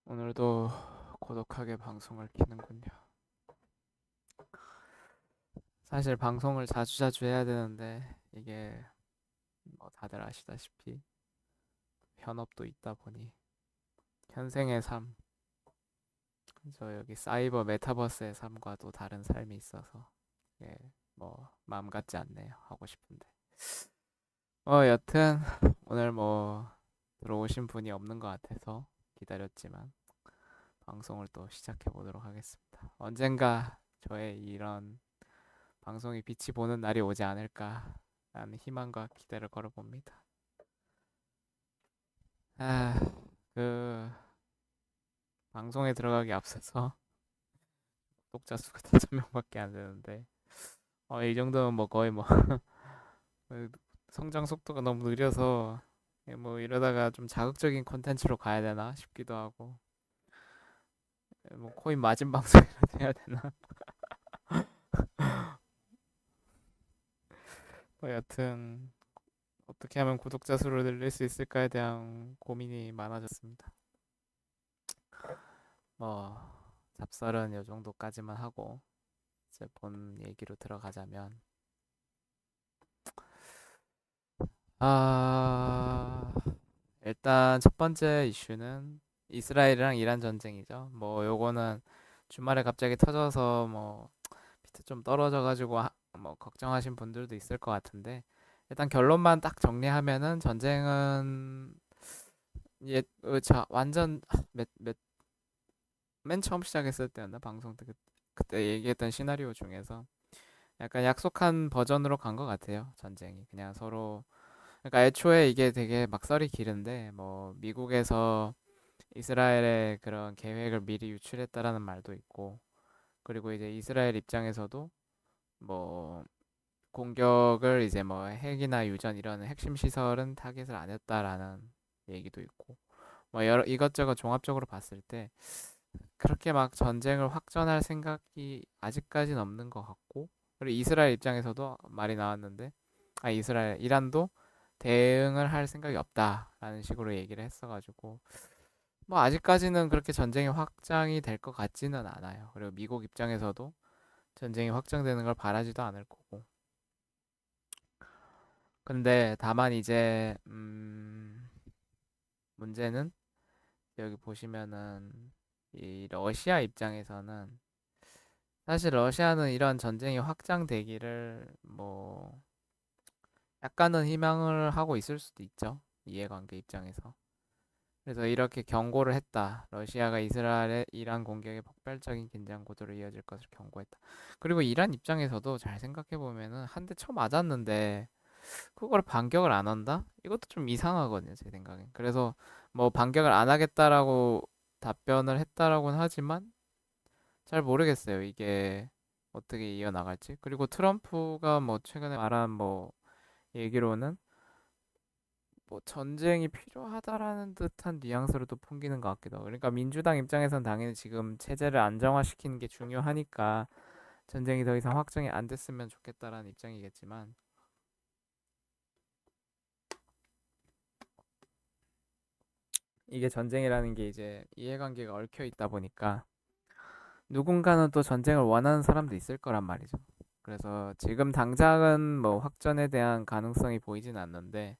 오늘도 고독하게 방송을 키는군요. 사실 방송을 자주자주 해야 되는데 이게 뭐 다들 아시다시피 현업도 있다 보니 현생의 삶, 저 여기 사이버 메타버스의 삶과도 다른 삶이 있어서 이게 뭐 마음 같지 않네요. 하고 싶은데. 여튼 오늘 뭐 들어오신 분이 없는 것 같아서 기다렸지만 방송을 또 시작해 보도록 하겠습니다. 언젠가 저의 이런 방송이 빛이 보는 날이 오지 않을까라는 희망과 기대를 걸어봅니다. 아, 그 방송에 들어가기 앞서서 독자 수가 5명밖에 안 되는데, 이 정도면 뭐 거의 뭐 성장 속도가 너무 느려서 뭐 이러다가 좀 자극적인 콘텐츠로 가야 되나 싶기도 하고, 뭐 코인 맞은 방송이라도 해야 되나? 뭐 여튼 어떻게 하면 구독자 수를 늘릴 수 있을까에 대한 고민이 많아졌습니다. 뭐 잡설은 요 정도까지만 하고 이제 본 얘기로 들어가자면 아 일단 첫 번째 이슈는 이스라엘이랑 이란 전쟁이죠. 뭐 요거는 주말에 갑자기 터져서 뭐 비트 좀 떨어져가지고 뭐 걱정하신 분들도 있을 것 같은데 일단 결론만 딱 정리하면은 전쟁은 자 완전 맨 처음 시작했을 때였나 방송 때 그때 얘기했던 시나리오 중에서 약간 약속한 버전으로 간 것 같아요. 전쟁이 그냥 서로 그러니까 애초에 이게 되게 막설이 길은데 뭐 미국에서 이스라엘의 그런 계획을 미리 유출했다라는 말도 있고 그리고 이제 이스라엘 입장에서도 뭐 공격을 이제 뭐 핵이나 유전 이런 핵심 시설은 타겟을 안 했다라는 얘기도 있고 뭐 여러 이것저것 종합적으로 봤을 때 그렇게 막 전쟁을 확전할 생각이 아직까지는 없는 것 같고 그리고 이스라엘 입장에서도 말이 나왔는데 이스라엘 이란도 대응을 할 생각이 없다라는 식으로 얘기를 했어가지고 뭐 아직까지는 그렇게 전쟁이 확장이 될 것 같지는 않아요. 그리고 미국 입장에서도 전쟁이 확장되는 걸 바라지도 않을 거고. 근데 다만 이제 문제는 여기 보시면은 이 러시아 입장에서는 사실 러시아는 이런 전쟁이 확장되기를 뭐 약간은 희망을 하고 있을 수도 있죠. 이해관계 입장에서. 그래서 이렇게 경고를 했다. 러시아가 이스라엘의 이란 공격에 폭발적인 긴장 고도로 이어질 것을 경고했다. 그리고 이란 입장에서도 잘 생각해 보면은 한 대 쳐 맞았는데 그걸 반격을 안 한다? 이것도 좀 이상하거든요, 제 생각엔. 그래서 뭐 반격을 안 하겠다라고 답변을 했다라고는 하지만 잘 모르겠어요. 이게 어떻게 이어나갈지. 그리고 트럼프가 뭐 최근에 말한 뭐 얘기로는 뭐 전쟁이 필요하다라는 듯한 뉘앙스로도 풍기는 것 같기도 하고. 그러니까 민주당 입장에선 당연히 지금 체제를 안정화시키는 게 중요하니까 전쟁이 더 이상 확정이 안 됐으면 좋겠다라는 입장이겠지만 이게 전쟁이라는 게 이제 이해관계가 얽혀 있다 보니까 누군가는 또 전쟁을 원하는 사람도 있을 거란 말이죠. 그래서 지금 당장은 뭐 확전에 대한 가능성이 보이진 않는데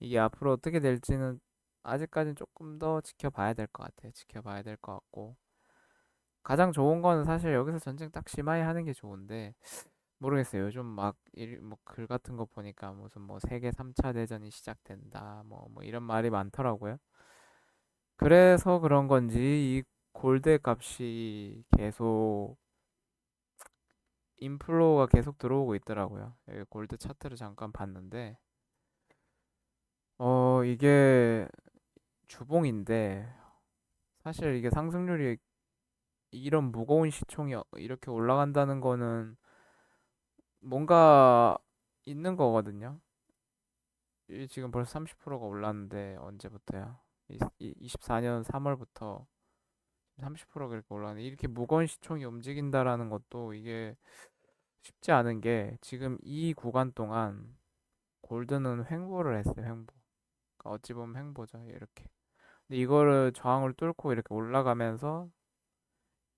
이게 앞으로 어떻게 될지는 아직까지는 조금 더 지켜봐야 될 것 같아요. 지켜봐야 될 것 같고 가장 좋은 거는 사실 여기서 전쟁 딱 심하게 하는 게 좋은데 모르겠어요. 요즘 막 뭐 글 같은 거 보니까 무슨 뭐 세계 3차 대전이 시작된다 뭐 이런 말이 많더라고요. 그래서 그런 건지 이 골드 값이 계속 인플로우가 계속 들어오고 있더라고요. 여기 골드 차트를 잠깐 봤는데 이게 주봉인데 사실 이게 상승률이 이런 무거운 시총이 이렇게 올라간다는 거는 뭔가 있는 거거든요. 이 지금 벌써 30%가 올랐는데 언제부터야? 24년 3월부터 30%가 그렇게 올랐는데 이렇게 무거운 시총이 움직인다라는 것도 이게 쉽지 않은 게 지금 이 구간 동안 골드는 횡보를 했어요. 횡보. 그러니까 어찌 보면 횡보죠. 이렇게. 근데 이거를 저항을 뚫고 이렇게 올라가면서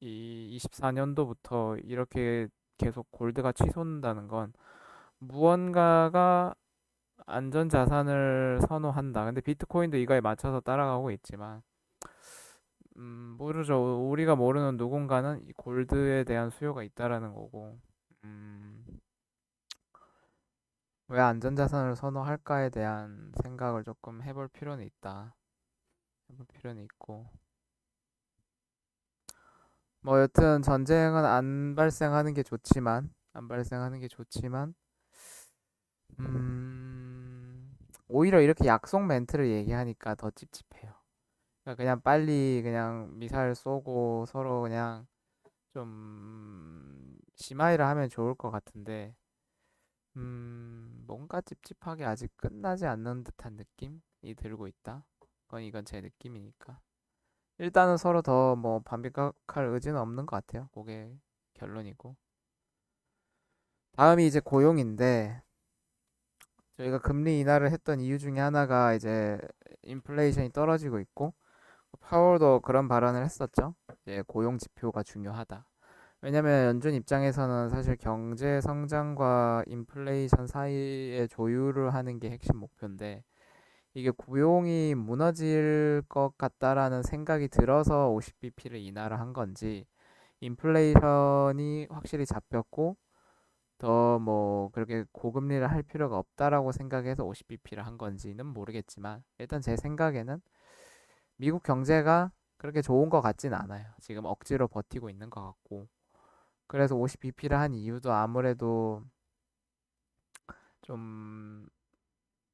이 24년도부터 이렇게 계속 골드가 치솟는다는 건 무언가가 안전 자산을 선호한다. 근데 비트코인도 이거에 맞춰서 따라가고 있지만, 모르죠. 우리가 모르는 누군가는 이 골드에 대한 수요가 있다라는 거고, 음, 왜 안전 자산을 선호할까에 대한 생각을 조금 해볼 필요는 있다. 해볼 필요는 있고. 뭐 여튼 전쟁은 안 발생하는 게 좋지만, 오히려 이렇게 약속 멘트를 얘기하니까 더 찝찝해요. 그러니까 그냥 빨리 그냥 미사일 쏘고 서로 그냥 좀 심하이를 하면 좋을 것 같은데, 뭔가 찝찝하게 아직 끝나지 않는 듯한 느낌이 들고 있다. 이건 제 느낌이니까. 일단은 서로 더 뭐 반박할 의지는 없는 것 같아요. 그게 결론이고. 다음이 이제 고용인데, 저희가 금리 인하를 했던 이유 중에 하나가 이제 인플레이션이 떨어지고 있고, 파월도 그런 발언을 했었죠. 이제 고용 지표가 중요하다. 왜냐면 연준 입장에서는 사실 경제 성장과 인플레이션 사이에 조율을 하는 게 핵심 목표인데, 이게 고용이 무너질 것 같다라는 생각이 들어서 50bp를 인하를 한 건지, 인플레이션이 확실히 잡혔고 더 뭐 그렇게 고금리를 할 필요가 없다라고 생각해서 50bp를 한 건지는 모르겠지만, 일단 제 생각에는 미국 경제가 그렇게 좋은 것 같진 않아요. 지금 억지로 버티고 있는 것 같고, 그래서 50bp를 한 이유도 아무래도 좀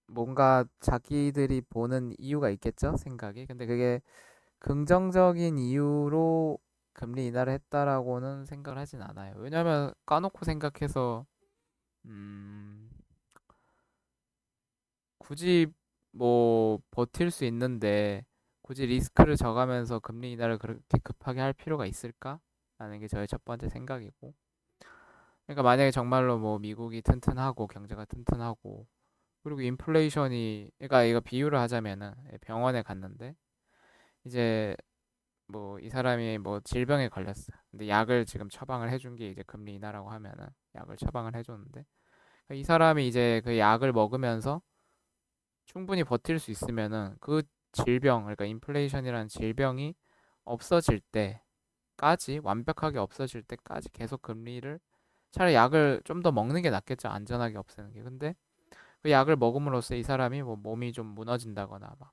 뭔가 자기들이 보는 이유가 있겠죠, 생각이. 근데 그게 긍정적인 이유로 금리 인하를 했다라고는 생각을 하진 않아요. 왜냐면 까놓고 생각해서 음, 굳이 뭐 버틸 수 있는데 굳이 리스크를 져가면서 금리 인하를 그렇게 급하게 할 필요가 있을까? 라는 게 저의 첫 번째 생각이고. 그러니까 만약에 정말로 뭐 미국이 튼튼하고 경제가 튼튼하고 그리고 인플레이션이, 그러니까 이거 비유를 하자면은 병원에 갔는데 이제 뭐 이 사람이 뭐 질병에 걸렸어. 근데 약을 지금 처방을 해준 게 이제 금리 인하라고 하면은 약을 처방을 해줬는데 이 사람이 이제 그 약을 먹으면서 충분히 버틸 수 있으면은 그 질병, 그러니까 인플레이션이라는 질병이 없어질 때까지, 완벽하게 없어질 때까지 계속 금리를, 차라리 약을 좀 더 먹는 게 낫겠죠. 안전하게 없애는 게. 근데 그 약을 먹음으로써 이 사람이 뭐 몸이 좀 무너진다거나 막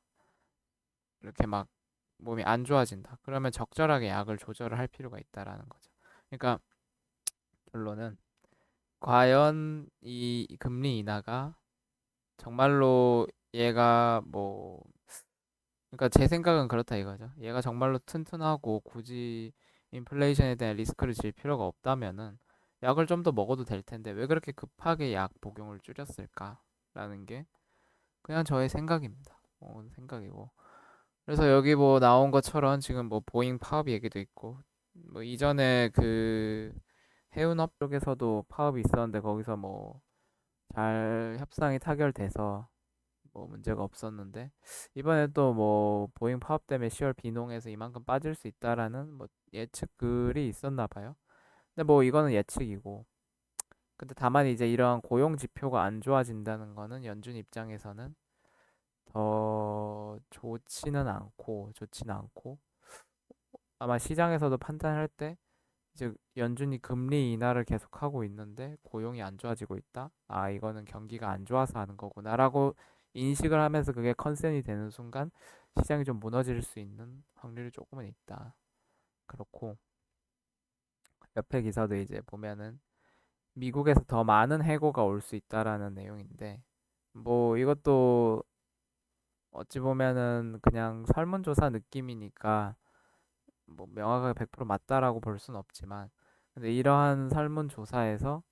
이렇게 막 몸이 안 좋아진다. 그러면 적절하게 약을 조절을 할 필요가 있다라는 거죠. 그러니까 결론은 과연 이 금리 인하가 정말로 얘가 뭐, 그러니까 제 생각은 그렇다 이거죠. 얘가 정말로 튼튼하고 굳이 인플레이션에 대한 리스크를 질 필요가 없다면은 약을 좀 더 먹어도 될 텐데 왜 그렇게 급하게 약 복용을 줄였을까라는 게 그냥 저의 생각입니다. 생각이고. 그래서 여기 뭐 나온 것처럼 지금 뭐 보잉 파업 얘기도 있고, 뭐 이전에 그 해운업 쪽에서도 파업이 있었는데 거기서 뭐 잘 협상이 타결돼서 뭐 문제가 없었는데, 이번에 또 뭐 보잉 파업 때문에 10월 비농에서 이만큼 빠질 수 있다라는 뭐 예측글이 있었나 봐요. 근데 뭐 이거는 예측이고, 근데 다만 이제 이런 고용 지표가 안 좋아진다는 거는 연준 입장에서는 더 좋지는 않고 아마 시장에서도 판단할 때 이제 연준이 금리 인하를 계속하고 있는데 고용이 안 좋아지고 있다. 아, 이거는 경기가 안 좋아서 하는 거구나라고 인식을 하면서 그게 컨센이 되는 순간 시장이 좀 무너질 수 있는 확률이 조금은 있다. 그렇고 옆에 기사도 이제 보면은 미국에서 더 많은 해고가 올 수 있다라는 내용인데, 뭐 이것도 어찌 보면은 그냥 설문조사 느낌이니까 뭐 명확하게 100% 맞다라고 볼 순 없지만, 근데 이러한 설문조사에서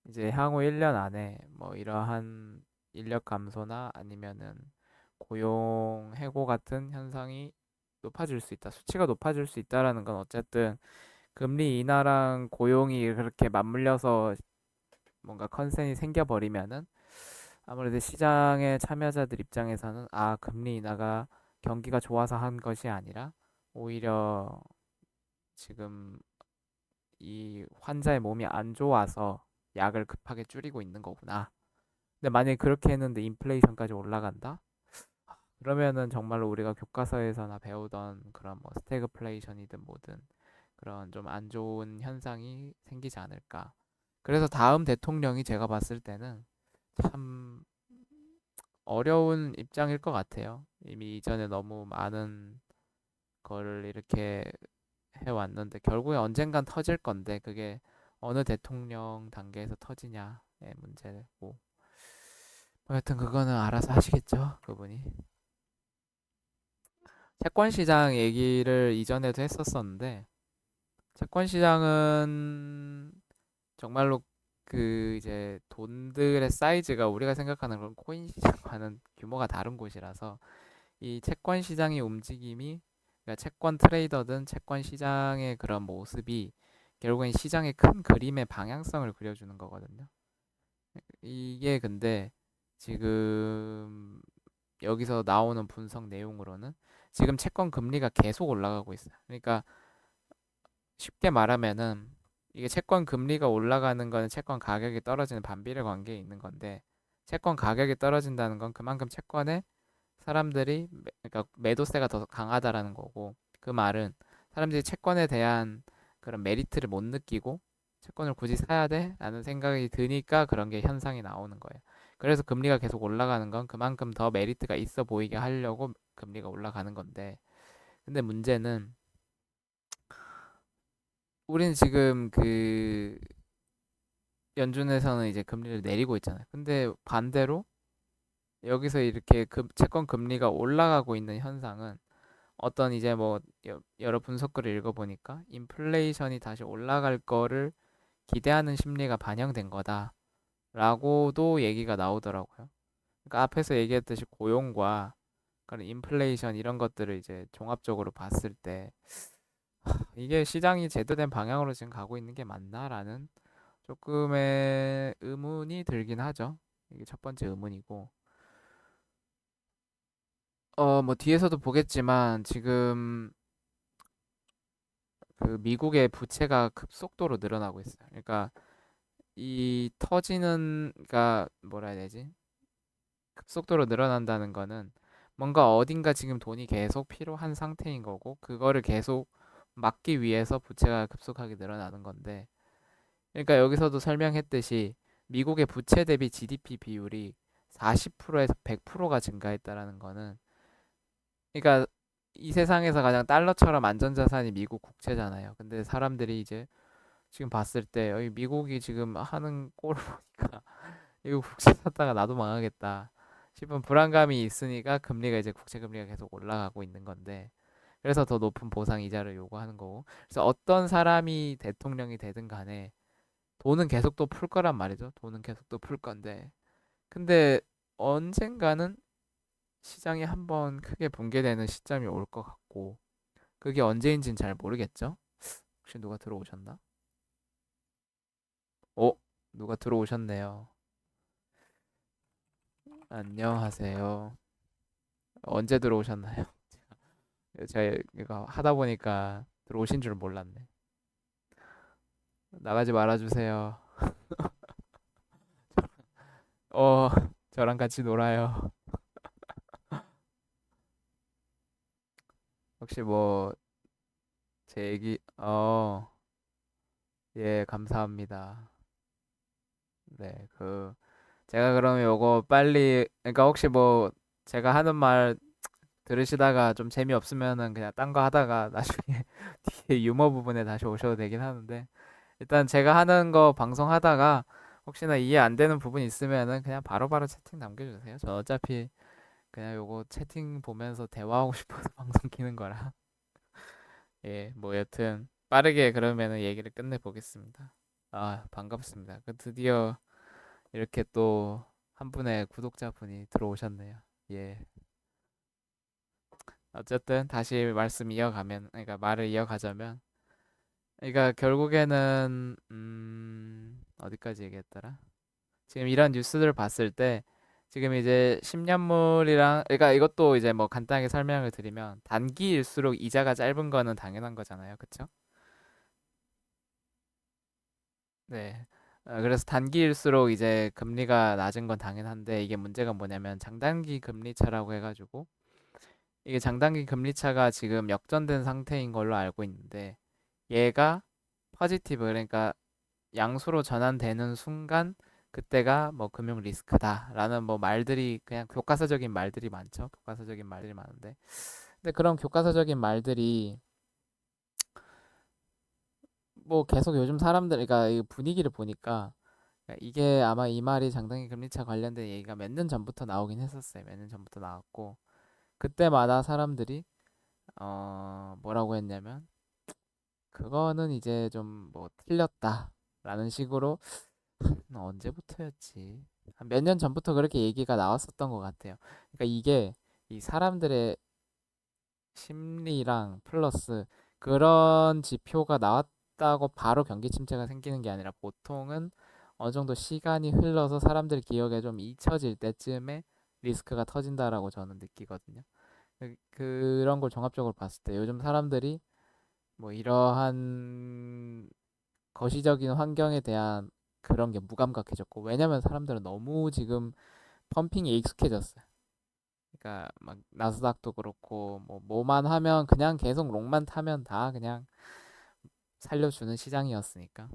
이제 향후 1년 안에 뭐 이러한 인력 감소나 아니면은 고용 해고 같은 현상이 높아질 수 있다. 수치가 높아질 수 있다라는 건 어쨌든 금리 인하랑 고용이 그렇게 맞물려서 뭔가 컨센이 생겨버리면은 아무래도 시장의 참여자들 입장에서는 아, 금리 인하가 경기가 좋아서 한 것이 아니라 오히려 지금 이 환자의 몸이 안 좋아서 약을 급하게 줄이고 있는 거구나. 근데 만약에 그렇게 했는데 인플레이션까지 올라간다? 그러면은 정말로 우리가 교과서에서나 배우던 그런 뭐 스태그플레이션이든 뭐든 그런 좀 안 좋은 현상이 생기지 않을까. 그래서 다음 대통령이 제가 봤을 때는 참 어려운 입장일 것 같아요. 이미 이전에 너무 많은 거를 이렇게 해왔는데 결국에 언젠간 터질 건데 그게 어느 대통령 단계에서 터지냐의 문제고. 여하튼 그거는 알아서 하시겠죠, 그분이. 채권 시장 얘기를 이전에도 했었었는데 채권 시장은 정말로 그 이제 돈들의 사이즈가 우리가 생각하는 그런 코인 시장과는 규모가 다른 곳이라서 이 채권 시장의 움직임이, 그러니까 채권 트레이더든 채권 시장의 그런 모습이 결국엔 시장의 큰 그림의 방향성을 그려주는 거거든요. 이게 근데 지금 여기서 나오는 분석 내용으로는 지금 채권 금리가 계속 올라가고 있어요. 그러니까 쉽게 말하면은 이게 채권 금리가 올라가는 거는 채권 가격이 떨어지는 반비례 관계에 있는 건데, 채권 가격이 떨어진다는 건 그만큼 채권에 사람들이 그러니까 매도세가 더 강하다라는 거고, 그 말은 사람들이 채권에 대한 그런 메리트를 못 느끼고 채권을 굳이 사야 돼라는 생각이 드니까 그런 게 현상이 나오는 거예요. 그래서 금리가 계속 올라가는 건 그만큼 더 메리트가 있어 보이게 하려고 금리가 올라가는 건데, 근데 문제는 우리는 지금 그 연준에서는 이제 금리를 내리고 있잖아요. 근데 반대로 여기서 이렇게 채권 금리가 올라가고 있는 현상은 어떤 이제 뭐 여러 분석글을 읽어보니까 인플레이션이 다시 올라갈 거를 기대하는 심리가 반영된 거다라고도 얘기가 나오더라고요. 그러니까 앞에서 얘기했듯이 고용과 그런 인플레이션 이런 것들을 이제 종합적으로 봤을 때 이게 시장이 제대로 된 방향으로 지금 가고 있는 게 맞나라는 조금의 의문이 들긴 하죠. 이게 첫 번째 의문이고, 뭐 뒤에서도 보겠지만 지금 그 미국의 부채가 급속도로 늘어나고 있어요. 그러니까 이 터지는, 그러니까 뭐라 해야 되지? 급속도로 늘어난다는 거는 뭔가 어딘가 지금 돈이 계속 필요한 상태인 거고, 그거를 계속 막기 위해서 부채가 급속하게 늘어나는 건데, 그러니까 여기서도 설명했듯이 미국의 부채 대비 GDP 비율이 40%에서 100%가 증가했다라는 거는, 그러니까 이 세상에서 가장 달러처럼 안전자산이 미국 국채잖아요. 근데 사람들이 이제 지금 봤을 때 여기 미국이 지금 하는 꼴을 보니까 이거 국채 샀다가 나도 망하겠다 싶은 불안감이 있으니까 금리가 이제 국채 금리가 계속 올라가고 있는 건데, 그래서 더 높은 보상 이자를 요구하는 거고, 그래서 어떤 사람이 대통령이 되든 간에 돈은 계속 또 풀 거란 말이죠. 돈은 계속 또 풀 건데, 근데 언젠가는 시장이 한번 크게 붕괴되는 시점이 올 것 같고, 그게 언제인지는 잘 모르겠죠. 혹시 누가 들어오셨나? 어? 누가 들어오셨네요. 안녕하세요. 언제 들어오셨나요? 제가 이거 하다 보니까 들어오신 줄 몰랐네. 나가지 말아주세요. 어, 저랑 같이 놀아요. 혹시 뭐 제 얘기, 예, 감사합니다. 네, 제가 그러면 요거 빨리, 그러니까 혹시 뭐 제가 하는 말 들으시다가 좀 재미없으면은 그냥 딴 거 하다가 나중에 뒤에 유머 부분에 다시 오셔도 되긴 하는데, 일단 제가 하는 거 방송하다가 혹시나 이해 안 되는 부분 있으면은 그냥 바로바로 채팅 남겨주세요. 저 어차피 그냥 요거 채팅 보면서 대화하고 싶어서 방송 키는 거라. 예, 뭐 여튼 빠르게 그러면은 얘기를 끝내 보겠습니다. 아, 반갑습니다. 드디어 이렇게 또 한 분의 구독자분이 들어오셨네요. 예. 어쨌든 다시 말씀 이어가면, 그러니까 말을 이어가자면, 그러니까 결국에는 어디까지 얘기했더라? 지금 이런 뉴스들을 봤을 때 지금 이제 10년물이랑 그러니까 이것도 이제 뭐 간단하게 설명을 드리면 단기일수록 이자가 짧은 거는 당연한 거잖아요. 그쵸? 네. 그래서 단기일수록 이제 금리가 낮은 건 당연한데 이게 문제가 뭐냐면 장단기 금리차라고 해가지고 이게 장단기 금리차가 지금 역전된 상태인 걸로 알고 있는데 얘가 포지티브 그러니까 양수로 전환되는 순간 그때가 뭐 금융 리스크다라는 뭐 말들이 그냥 교과서적인 말들이 많죠. 교과서적인 말들이 많은데 근데 그런 교과서적인 말들이 뭐 계속 요즘 사람들 그러니까 이 분위기를 보니까 이게 아마 이 말이 장단기 금리차 관련된 얘기가 몇 년 전부터 나오긴 했었어요. 몇 년 전부터 나왔고 그때마다 사람들이 뭐라고 했냐면 그거는 이제 좀 뭐 틀렸다라는 식으로 언제부터였지? 한 몇 년 전부터 그렇게 얘기가 나왔었던 것 같아요. 그러니까 이게 이 사람들의 심리랑 플러스 그런 지표가 나왔다고 바로 경기 침체가 생기는 게 아니라 보통은 어느 정도 시간이 흘러서 사람들 기억에 좀 잊혀질 때쯤에 리스크가 터진다라고 저는 느끼거든요. 그런 걸 종합적으로 봤을 때 요즘 사람들이 뭐 이러한 거시적인 환경에 대한 그런 게 무감각해졌고 왜냐면 사람들은 너무 지금 펌핑에 익숙해졌어요. 그러니까 막 나스닥도 그렇고 뭐 뭐만 하면 그냥 계속 롱만 타면 다 그냥 살려주는 시장이었으니까.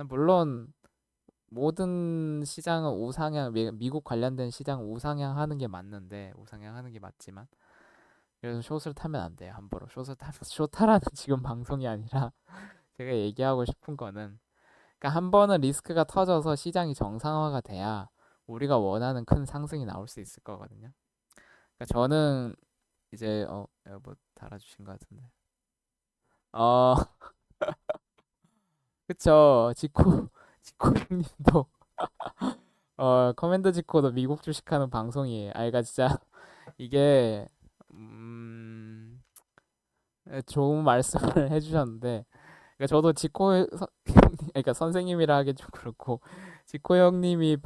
물론 모든 시장은 우상향 미국 관련된 시장 우상향하는 게 맞는데 우상향하는 게 맞지만 그래서 숏을 타면 안 돼요. 함부로 숏을 타면 숏타라는 지금 방송이 아니라 제가 얘기하고 싶은 거는 그러니까 한 번은 리스크가 터져서 시장이 정상화가 돼야 우리가 원하는 큰 상승이 나올 수 있을 거거든요. 그러니까 저는 이제 뭐 달아주신 것 같은데. 어, 그쵸. 지코 형님도 커맨더 지코도 미국 주식하는 방송이에요. 아, 그러니까 진짜 이게 음, 좋은 말씀을 해주셨는데, 그러니까 저도 형님, 그러니까 선생님이라 하기 좀 그렇고 지코 형님이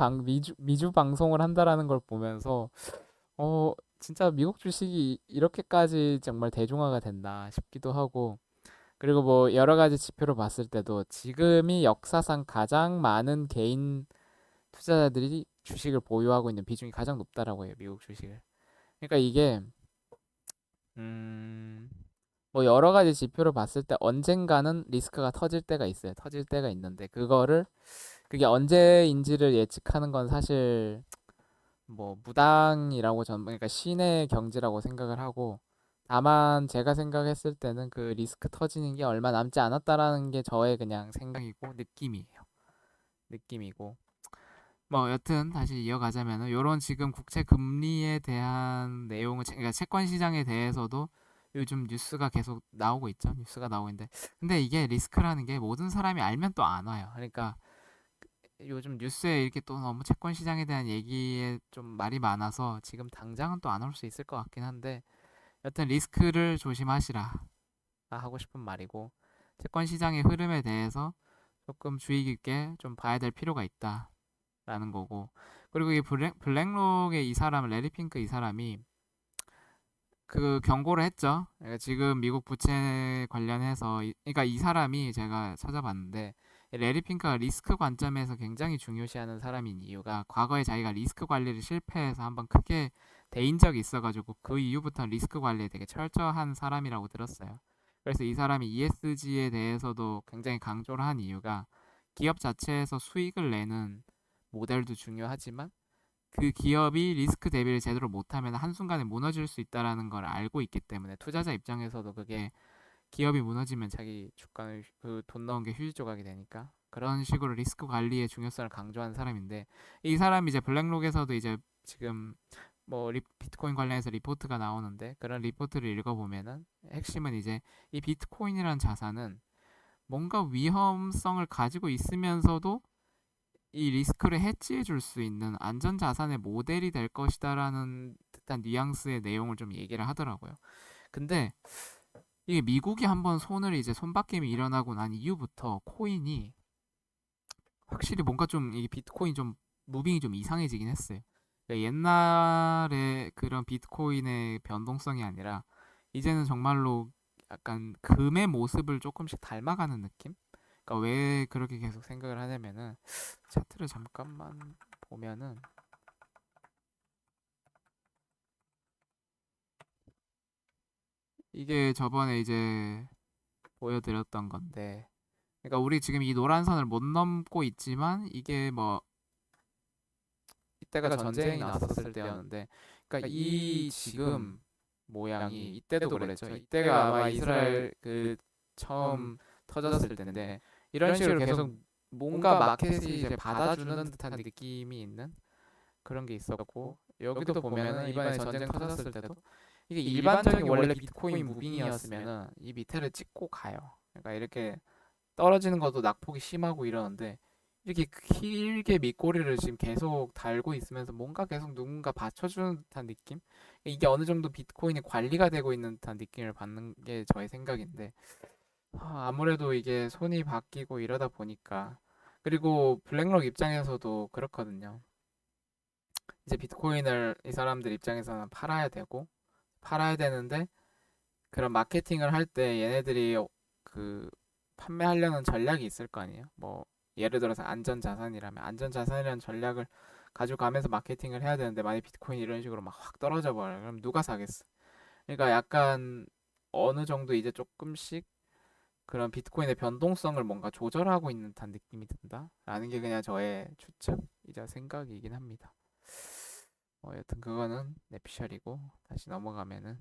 미주 방송을 한다라는 걸 보면서 진짜 미국 주식이 이렇게까지 정말 대중화가 됐나 싶기도 하고, 그리고 뭐 여러 가지 지표로 봤을 때도 지금이 역사상 가장 많은 개인 투자자들이 주식을 보유하고 있는 비중이 가장 높다라고 해요, 미국 주식을. 그러니까 이게, 음, 뭐 여러 가지 지표로 봤을 때 언젠가는 리스크가 터질 때가 있어요. 터질 때가 있는데, 그게 언제인지를 예측하는 건 사실 뭐 무당이라고 그러니까 신의 경지라고 생각을 하고 다만 제가 생각했을 때는 그 리스크 터지는 게 얼마 남지 않았다라는 게 저의 그냥 생각이고 느낌이에요. 느낌이고 뭐 여튼 다시 이어가자면은 요런 지금 국채 금리에 대한 내용을 그러니까 채권 시장에 대해서도 요즘 뉴스가 계속 나오고 있죠. 뉴스가 나오고 있는데 근데 이게 리스크라는 게 모든 사람이 알면 또 안 와요. 그러니까 요즘 뉴스에 이렇게 또 너무 채권 시장에 대한 얘기에 좀 말이 많아서 지금 당장은 또 안 올 수 있을 것 같긴 한데 여튼 리스크를 조심하시라 하고 싶은 말이고 채권 시장의 흐름에 대해서 조금 주의 깊게 좀 봐야 될 필요가 있다라는 거고 그리고 이 블랙록의 이 사람 레리 핑크 이 사람이 그 경고를 했죠. 그러니까 지금 미국 부채 관련해서 그러니까 이 사람이 제가 찾아봤는데 레리 핑크가 리스크 관점에서 굉장히 중요시하는 사람인 이유가 과거에 자기가 리스크 관리를 실패해서 한번 크게 데인 적이 있어가지고 그 이후부터 리스크 관리에 되게 철저한 사람이라고 들었어요. 그래서 이 사람이 ESG에 대해서도 굉장히 강조를 한 이유가 기업 자체에서 수익을 내는 모델도 중요하지만 그 기업이 리스크 대비를 제대로 못하면 한순간에 무너질 수 있다라는 걸 알고 있기 때문에 투자자 입장에서도 그게 기업이 무너지면 자기 주가를 그 돈 넣은 게 휴지 조각이 되니까 그런 식으로 리스크 관리의 중요성을 강조하는 사람인데 이 사람이 이제 블랙록에서도 이제 지금 뭐 비트코인 관련해서 리포트가 나오는데 그런 리포트를 읽어보면은 핵심은 이제 이 비트코인이라는 자산은 뭔가 위험성을 가지고 있으면서도 이 리스크를 해지해 줄 수 있는 안전 자산의 모델이 될 것이다라는 듯한 뉘앙스의 내용을 좀 얘기를 하더라고요. 근데 이게 미국이 한번 손을 이제 손바뀜이 일어나고 난 이후부터 코인이 확실히 뭔가 좀 이게 비트코인 좀 무빙이 좀 이상해지긴 했어요. 그러니까 옛날에 그런 비트코인의 변동성이 아니라 이제는 정말로 약간 금의 모습을 조금씩 닮아가는 느낌? 그러니까 왜 그렇게 계속 생각을 하냐면은 차트를 잠깐만 보면은 이게 저번에 이제 보여드렸던 건데 그러니까 우리 지금 이 노란 선을 못 넘고 있지만 이게 뭐 이때가 전쟁이 났었을 때였는데 그러니까 이 지금 모양이 이때도 그랬죠. 이때가 아마 이스라엘 그 처음 터졌을 때인데 이런 식으로 계속 뭔가 마켓이 이제 받아주는 듯한 느낌이 있는 그런 게 있었고 여기도 보면은 이번에 전쟁 터졌을 때도 이게 일반적인 원래 비트코인 무빙이었으면은 이 밑에를 찍고 가요. 그러니까 이렇게 떨어지는 것도 낙폭이 심하고 이러는데 이렇게 길게 밑꼬리를 지금 계속 달고 있으면서 뭔가 계속 누군가 받쳐주는 듯한 느낌? 이게 어느 정도 비트코인이 관리가 되고 있는 듯한 느낌을 받는 게 저의 생각인데 아무래도 이게 손이 바뀌고 이러다 보니까 그리고 블랙록 입장에서도 그렇거든요. 이제 비트코인을 이 사람들 입장에서는 팔아야 되는데 그런 마케팅을 할 때 얘네들이 그 판매하려는 전략이 있을 거 아니에요. 뭐 예를 들어서 안전자산이라면 안전자산이라는 전략을 가져가면서 마케팅을 해야 되는데 만약 비트코인이 이런 식으로 막 확 떨어져 버려. 그럼 누가 사겠어? 그러니까 약간 어느 정도 이제 조금씩 그런 비트코인의 변동성을 뭔가 조절하고 있는 듯한 느낌이 든다라는 게 그냥 저의 추측이자 생각이긴 합니다. 여튼 그거는 내피셜이고 다시 넘어가면은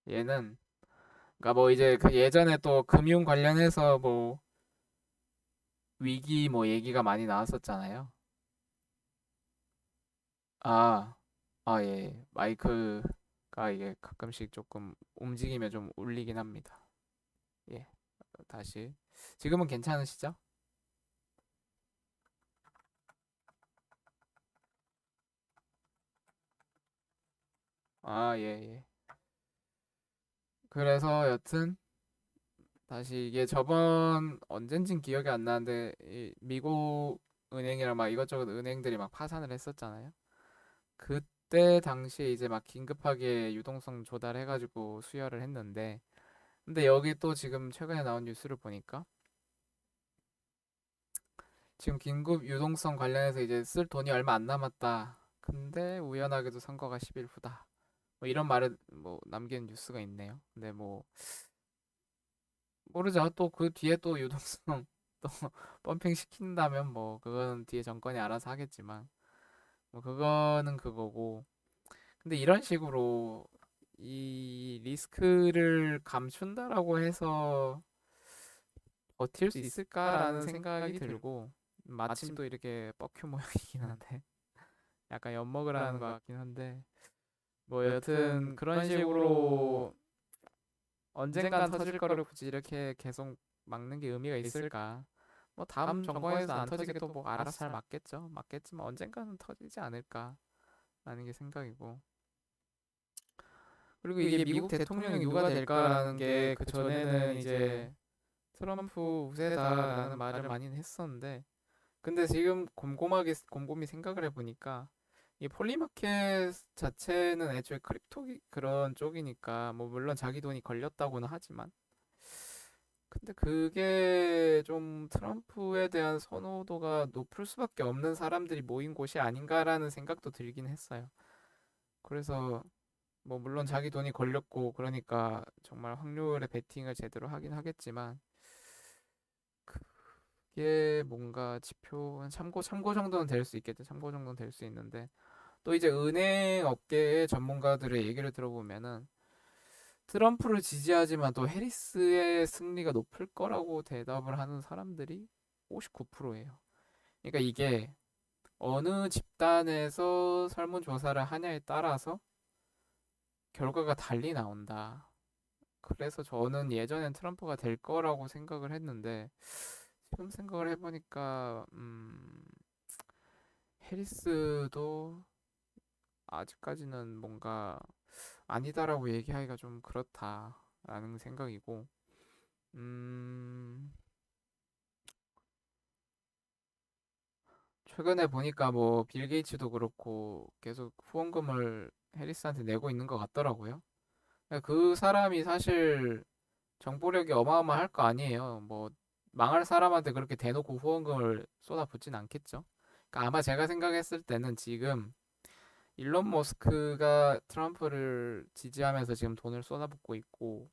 얘는 그러니까 뭐 이제 그 예전에 또 금융 관련해서 뭐 위기 뭐 얘기가 많이 나왔었잖아요. 아, 예. 예. 마이크가 이게 가끔씩 조금 움직이면 좀 울리긴 합니다. 예. 다시. 지금은 괜찮으시죠? 예, 예. 그래서 여튼 다시 이게 저번 언젠진 기억이 안 나는데 이 미국 은행이랑 막 이것저것 은행들이 막 파산을 했었잖아요. 그때 당시에 이제 막 긴급하게 유동성 조달해가지고 수혈을 했는데 근데 여기 또 지금 최근에 나온 뉴스를 보니까 지금 긴급 유동성 관련해서 이제 쓸 돈이 얼마 안 남았다. 근데 우연하게도 선거가 10일 후다. 뭐 이런 말을 뭐 남긴 뉴스가 있네요. 근데 뭐 모르죠. 또 그 뒤에 또 유동성 또 펌핑 시킨다면 뭐 그건 뒤에 정권이 알아서 하겠지만 뭐 그거는 그거고. 근데 이런 식으로 이 리스크를 감춘다라고 해서 버틸 수 있을까라는 생각이 들고 마침 또 이렇게 뻑큐 모양이긴 한데 약간 엿먹으라는 것 같긴 한데 뭐 여튼 그런 식으로 언젠간 터질 거를 굳이 이렇게 계속 막는 게 의미가 있을까? 뭐 다음 정권에서 안 터지게 또 뭐 알아서 잘 막겠죠. 막겠지만 언젠가는 터지지 않을까라는 게 생각이고. 그리고 이게 미국 대통령이 누가 될까라는 게 그 전에는 이제 트럼프 우세다라는 말을 많이 했었는데 근데 지금 곰곰이 생각을 해보니까 이 폴리마켓 자체는 애초에 크립토 그런 쪽이니까 뭐 물론 자기 돈이 걸렸다고는 하지만 근데 그게 좀 트럼프에 대한 선호도가 높을 수밖에 없는 사람들이 모인 곳이 아닌가라는 생각도 들긴 했어요. 그래서 뭐 물론 자기 돈이 걸렸고 그러니까 정말 확률의 베팅을 제대로 하긴 하겠지만 그게 뭔가 지표 참고 정도는 될 수 있겠죠. 참고 정도는 될 수 있는데 또 이제 은행 업계의 전문가들의 얘기를 들어보면은 트럼프를 지지하지만 또 해리스의 승리가 높을 거라고 대답을 하는 사람들이 59%예요. 그러니까 이게 어느 집단에서 설문조사를 하냐에 따라서 결과가 달리 나온다. 그래서 저는 예전엔 트럼프가 될 거라고 생각을 했는데 지금 생각을 해보니까 해리스도 아직까지는 뭔가 아니다라고 얘기하기가 좀 그렇다라는 생각이고 음, 최근에 보니까 뭐 빌 게이츠도 그렇고 계속 후원금을 해리스한테 내고 있는 것 같더라고요. 그 사람이 사실 정보력이 어마어마할 거 아니에요. 뭐 망할 사람한테 그렇게 대놓고 후원금을 쏟아붓진 않겠죠. 그러니까 아마 제가 생각했을 때는 지금 일론 머스크가 트럼프를 지지하면서 지금 돈을 쏟아붓고 있고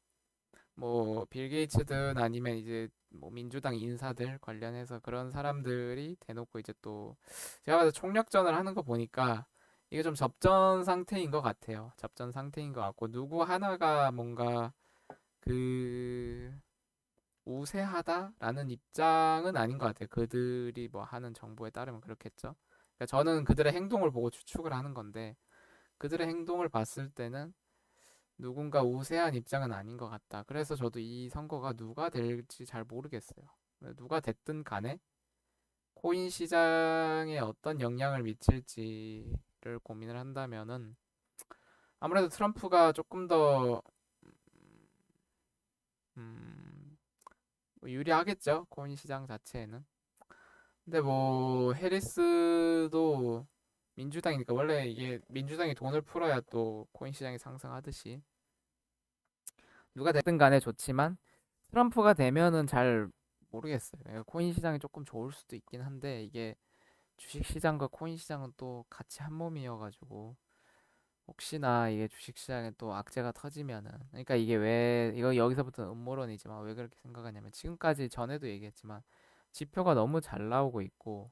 뭐 빌 게이츠든 아니면 이제 뭐 민주당 인사들 관련해서 그런 사람들이 대놓고 이제 또 제가 봐도 총력전을 하는 거 보니까 이게 좀 접전 상태인 것 같아요. 접전 상태인 것 같고 누구 하나가 뭔가 그 우세하다라는 입장은 아닌 것 같아요. 그들이 뭐 하는 정보에 따르면 그렇겠죠. 그러니까 저는 그들의 행동을 보고 추측을 하는 건데 그들의 행동을 봤을 때는 누군가 우세한 입장은 아닌 것 같다. 그래서 저도 이 선거가 누가 될지 잘 모르겠어요. 누가 됐든 간에 코인 시장에 어떤 영향을 미칠지를 고민을 한다면은 아무래도 트럼프가 조금 더 음, 뭐 유리하겠죠. 코인 시장 자체에는. 근데 뭐 해리스도 민주당이니까 원래 이게 민주당이 돈을 풀어야 또 코인 시장이 상승하듯이 누가 됐든 간에 좋지만 트럼프가 되면은 잘 모르겠어요. 코인 시장이 조금 좋을 수도 있긴 한데 이게 주식 시장과 코인 시장은 또 같이 한 몸이어가지고 혹시나 이게 주식 시장에 또 악재가 터지면은 그러니까 이게 왜 이거 여기서부터 음모론이지만 왜 그렇게 생각하냐면 지금까지 전에도 얘기했지만 지표가 너무 잘 나오고 있고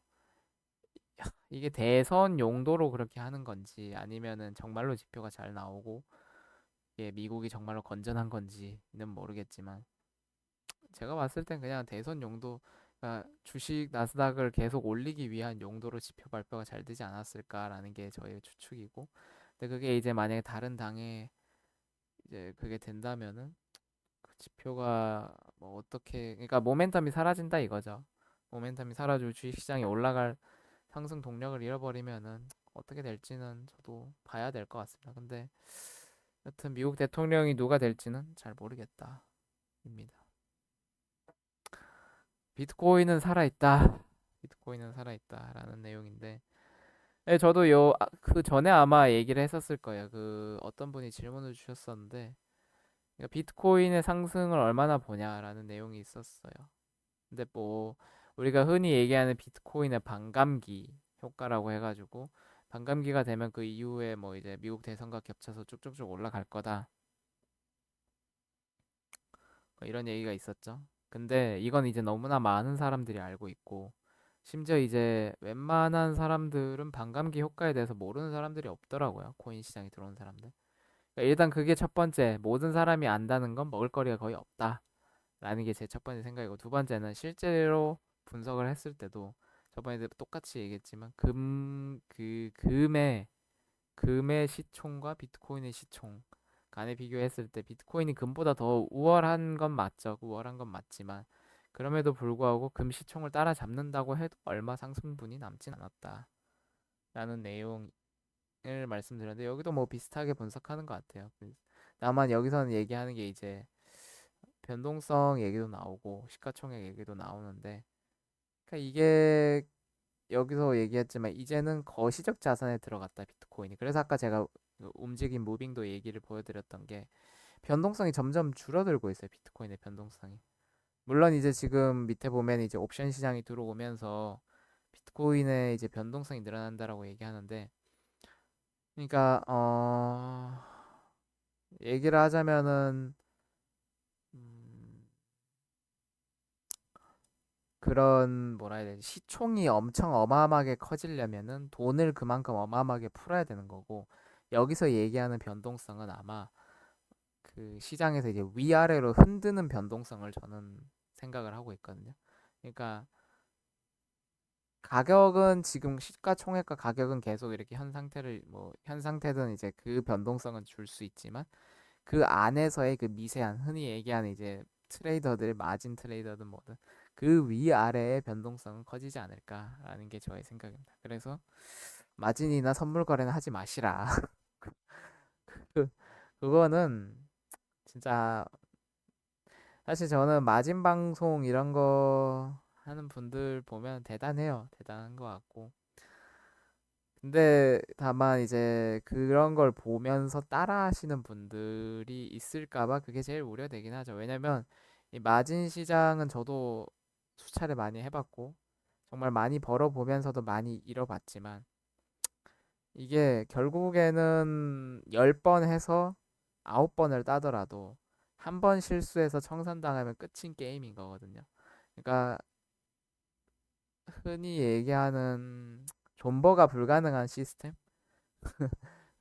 이게 대선 용도로 그렇게 하는 건지 아니면은 정말로 지표가 잘 나오고 이게 미국이 정말로 건전한 건지는 모르겠지만 제가 봤을 땐 그냥 대선 용도 그러니까 주식 나스닥을 계속 올리기 위한 용도로 지표 발표가 잘 되지 않았을까라는 게 저의 추측이고 근데 그게 이제 만약에 다른 당에 이제 그게 된다면은 그 지표가 뭐 어떻게 그러니까 모멘텀이 사라진다 이거죠. 모멘텀이 사라지고 주식 시장이 올라갈 상승 동력을 잃어버리면은 어떻게 될지는 저도 봐야 될 것 같습니다. 근데 여튼 미국 대통령이 누가 될지는 잘 모르겠다. 입니다. 비트코인은 살아있다. 비트코인은 살아있다라는 내용인데 네, 저도 그 전에 아마 얘기를 했었을 거예요. 그 어떤 분이 질문을 주셨었는데 그러니까 비트코인의 상승을 얼마나 보냐라는 내용이 있었어요. 근데 뭐 우리가 흔히 얘기하는 비트코인의 반감기 효과라고 해가지고 반감기가 되면 그 이후에 뭐 이제 미국 대선과 겹쳐서 쭉쭉쭉 올라갈 거다. 뭐 이런 얘기가 있었죠. 근데 이건 이제 너무나 많은 사람들이 알고 있고 심지어 이제 웬만한 사람들은 반감기 효과에 대해서 모르는 사람들이 없더라고요. 코인 시장에 들어온 사람들. 그러니까 일단 그게 첫 번째, 모든 사람이 안다는 건 먹을거리가 거의 없다라는 게 제 첫 번째 생각이고 두 번째는 실제로 분석을 했을 때도 저번에도 똑같이 얘기했지만 금의 시총과 비트코인의 시총 간에 비교했을 때 비트코인이 금보다 더 우월한 건 맞죠. 우월한 건 맞지만 그럼에도 불구하고 금 시총을 따라잡는다고 해도 얼마 상승분이 남진 않았다라는 내용을 말씀드렸는데 여기도 뭐 비슷하게 분석하는 것 같아요. 다만 여기서는 얘기하는 게 이제 변동성 얘기도 나오고 시가총액 얘기도 나오는데 그러니까 이게 여기서 얘기했지만 이제는 거시적 자산에 들어갔다 비트코인이. 그래서 아까 제가 그 움직임 무빙도 얘기를 보여드렸던 게 변동성이 점점 줄어들고 있어요. 비트코인의 변동성이. 물론 이제 지금 밑에 보면 이제 옵션 시장이 들어오면서 비트코인의 이제 변동성이 늘어난다라고 얘기하는데 그러니까 얘기를 하자면은 음, 그런 뭐라 해야 되지 시총이 엄청 어마어마하게 커지려면은 돈을 그만큼 어마어마하게 풀어야 되는 거고 여기서 얘기하는 변동성은 아마 그 시장에서 이제 위아래로 흔드는 변동성을 저는 생각을 하고 있거든요. 그러니까 가격은 지금 시가총액과 가격은 계속 이렇게 현 상태를 뭐 현 상태든 이제 그 변동성은 줄 수 있지만 그 안에서의 그 미세한 흔히 얘기하는 이제 트레이더들 마진 트레이더든 뭐든 그 위아래의 변동성은 커지지 않을까라는 게 저의 생각입니다. 그래서 마진이나 선물 거래는 하지 마시라. 그 그거는 진짜 사실 저는 마진 방송 이런 거 하는 분들 보면 대단해요. 대단한 것 같고. 근데 다만 이제 그런 걸 보면서 따라 하시는 분들이 있을까봐 그게 제일 우려되긴 하죠. 왜냐면 이 마진 시장은 저도 수차례 많이 해봤고 정말 많이 벌어보면서도 많이 잃어봤지만 이게 결국에는 10번 해서 9번을 따더라도 한 번 실수해서 청산당하면 끝인 게임인 거거든요. 그러니까 흔히 얘기하는 존버가 불가능한 시스템?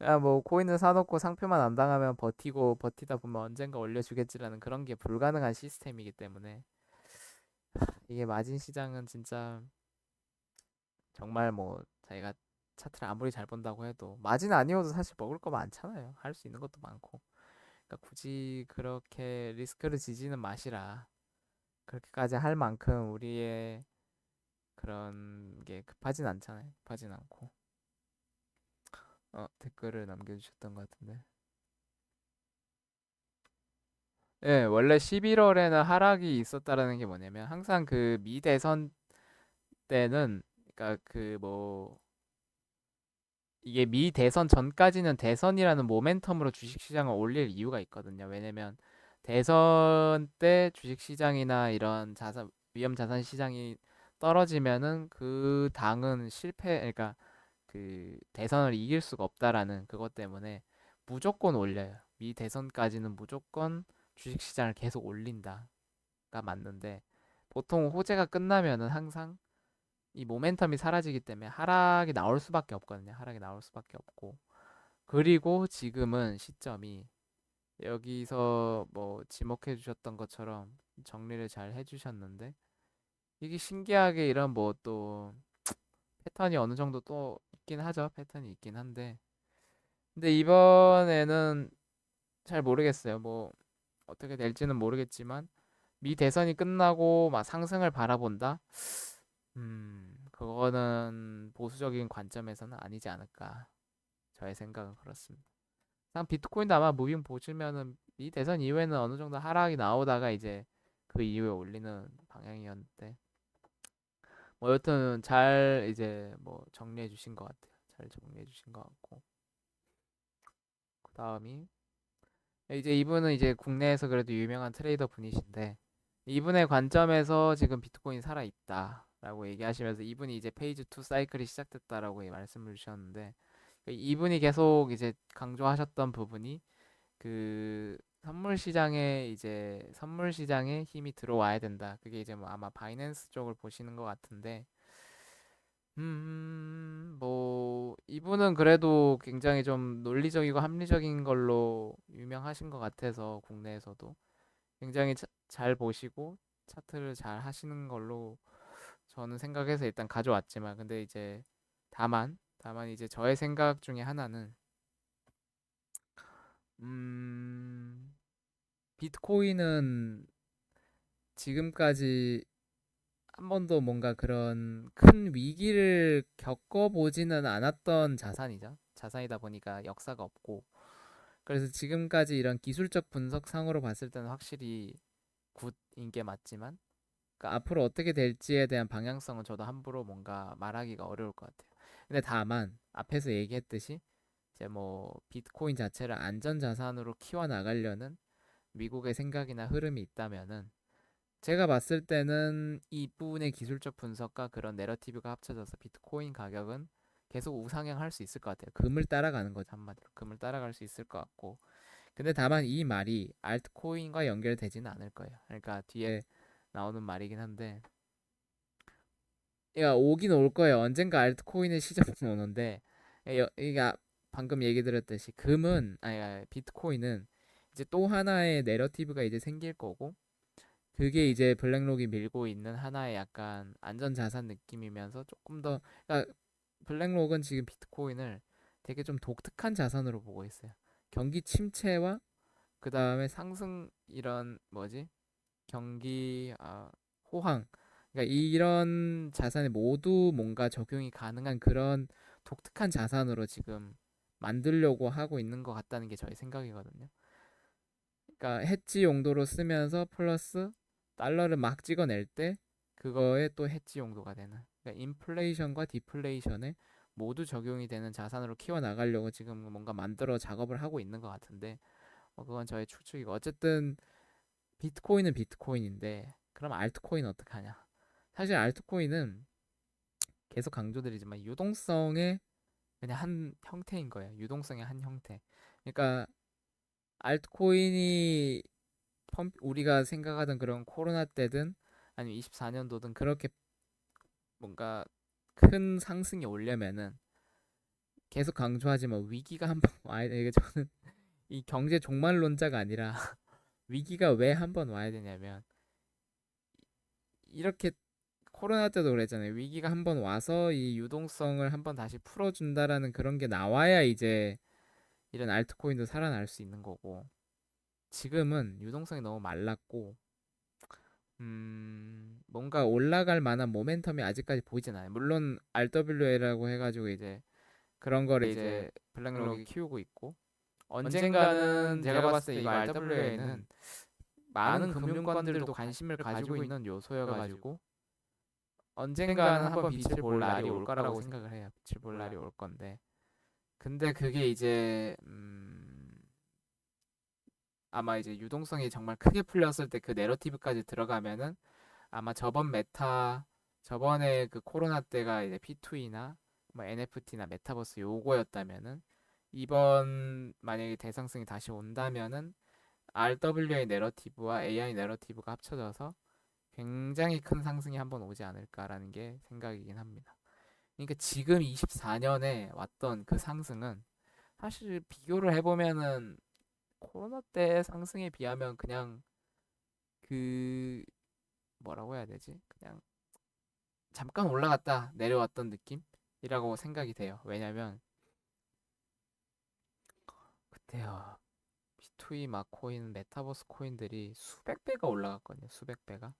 야, 뭐 코인을 사놓고 상표만 안 당하면 버티고 버티다 보면 언젠가 올려주겠지라는 그런 게 불가능한 시스템이기 때문에 이게 마진 시장은 진짜 정말 뭐 자기가 차트를 아무리 잘 본다고 해도 마진 아니어도 사실 먹을 거 많잖아요. 할 수 있는 것도 많고. 그러니까 굳이 그렇게 리스크를 지지는 마시라. 그렇게까지 할 만큼 우리의 그런 게 급하진 않잖아요. 급하진 않고. 댓글을 남겨주셨던 것 같은데. 예, 원래 11월에는 하락이 있었다라는 게 뭐냐면 항상 그 미 대선 때는 그러니까 그 뭐 이게 미 대선 전까지는 대선이라는 모멘텀으로 주식시장을 올릴 이유가 있거든요. 왜냐면 대선 때 주식시장이나 이런 자산 위험 자산 시장이 떨어지면은 그 당은 실패 그러니까 그 대선을 이길 수가 없다라는 그것 때문에 무조건 올려요. 미 대선까지는 무조건 주식시장을 계속 올린다가 맞는데 보통 호재가 끝나면은 항상 이 모멘텀이 사라지기 때문에 하락이 나올 수밖에 없거든요. 하락이 나올 수밖에 없고 그리고 지금은 시점이 여기서 뭐 지목해 주셨던 것처럼 정리를 잘 해주셨는데 이게 신기하게 이런 뭐 또 패턴이 어느 정도 또 있긴 하죠. 패턴이 있긴 한데 근데 이번에는 잘 모르겠어요. 뭐 어떻게 될지는 모르겠지만 미 대선이 끝나고 막 상승을 바라본다? 그거는 보수적인 관점에서는 아니지 않을까. 저의 생각은 그렇습니다. 상 비트코인도 아마 무빙 보시면은 이 대선 이후에는 어느 정도 하락이 나오다가 이제 그 이후에 올리는 방향이었는데 뭐 여튼 잘 이제 뭐 정리해 주신 것 같아요. 잘 정리해 주신 것 같고 그 다음이 이제 이분은 이제 국내에서 그래도 유명한 트레이더 분이신데 이분의 관점에서 지금 비트코인 살아 있다라고 얘기하시면서 이분이 이제 페이지 2 사이클이 시작됐다라고 말씀을 주셨는데 이분이 계속 이제 강조하셨던 부분이 그 선물 시장에 힘이 들어와야 된다. 그게 이제 뭐 아마 바이낸스 쪽을 보시는 것 같은데, 뭐 이분은 그래도 굉장히 좀 논리적이고 합리적인 걸로 유명하신 것 같아서 국내에서도 굉장히 잘 보시고 차트를 잘 하시는 걸로 저는 생각해서 일단 가져왔지만, 근데 이제 다만 이제 저의 생각 중에 하나는 음, 비트코인은 지금까지 한 번도 뭔가 그런 큰 위기를 겪어보지는 않았던 자산이죠. 자산이다 보니까 역사가 없고. 그래서 지금까지 이런 기술적 분석상으로 봤을 때는 확실히 굿인 게 맞지만, 그러니까 앞으로 어떻게 될지에 대한 방향성은 저도 함부로 뭔가 말하기가 어려울 것 같아요. 근데 다만, 앞에서 얘기했듯이, 이제 뭐, 비트코인 자체를 안전자산으로 키워나가려는 미국의 생각이나 흐름이 있다면은, 제가 봤을 때는 이 부분의 기술적 분석과 그런 내러티브가 합쳐져서 비트코인 가격은 계속 우상향할 수 있을 것 같아요. 금을 따라가는 거죠, 한마디로. 금을 따라갈 수 있을 것 같고. 근데 다만 이 말이 알트코인과 연결되지는 않을 거예요. 그러니까 뒤에 나오는 말이긴 한데, 얘가 오긴 올 거예요. 언젠가 알트코인의 시점은 오는데, 이게 방금 얘기 드렸듯이 비트코인은 이제 또 하나의 내러티브가 이제 생길 거고, 그게 이제 블랙록이 밀고 있는 하나의 약간 안전자산 느낌이면서 조금 더 그러니까 블랙록은 지금 비트코인을 되게 좀 독특한 자산으로 보고 있어요. 경기 침체와 그 다음에 상승 이런 뭐지 호황 그러니까 이런 자산에 모두 뭔가 적용이 가능한 그런 독특한 자산으로 지금 만들려고 하고 있는 것 같다는 게 저의 생각이거든요. 그러니까 해지 용도로 쓰면서 플러스 달러를 막 찍어낼 때 그거에 또 해지 용도가 되는. 그러니까 인플레이션과 디플레이션에 모두 적용이 되는 자산으로 키워 나가려고 지금 뭔가 만들어 작업을 하고 있는 것 같은데, 그건 저의 추측이고. 어쨌든 비트코인은 비트코인인데 그럼 알트코인 어떡하냐? 사실 알트코인은 계속 강조드리지만 유동성의 그냥 한 형태인 거예요. 유동성의 한 형태. 그러니까 알트코인이 우리가 생각하던 그런 코로나 때든 아니면 24년도든 그렇게 뭔가 큰 상승이 오려면은 계속 강조하지만 위기가 한번 와야 돼. 이게 저는 이 경제 종말론자가 아니라 위기가 왜 한번 와야 되냐면, 이렇게 코로나 때도 그랬잖아요. 위기가 한번 와서 이 유동성을 한번 다시 풀어준다라는 그런 게 나와야 이제 이런 알트코인도 살아날 수 있는 거고, 지금은 유동성이 너무 말랐고 뭔가 올라갈 만한 모멘텀이 아직까지 보이진 않아요. 물론 RWA라고 해가지고 이제 그런 거를 이제 블랙록이 키우고 있고, 언젠가는 제가 봤을 때 이거 RWA는 많은 금융권들도 관심을 가지고 있는 요소여가지고 언젠가는 한번 빛을 볼 날이 올 거라고 생각을 해요. 빛을 볼 날이 올 건데, 근데 그게 이제 아마 이제 유동성이 정말 크게 풀렸을 때 그 내러티브까지 들어가면은 아마 저번에 그 코로나 때가 이제 P2E나 뭐 NFT나 메타버스 요거였다면은, 이번 만약에 대상성이 다시 온다면은 RWA 내러티브와 AI 내러티브가 합쳐져서 굉장히 큰 상승이 한번 오지 않을까라는 게 생각이긴 합니다. 그러니까 지금 24년에 왔던 그 상승은 사실 비교를 해보면은 코로나 때 상승에 비하면 그냥 그 뭐라고 해야 되지? 그냥 잠깐 올라갔다 내려왔던 느낌이라고 생각이 돼요. 왜냐면 그때요, B2E 마코인, 메타버스 코인들이 수백 배가 올라갔거든요. 수백 배가.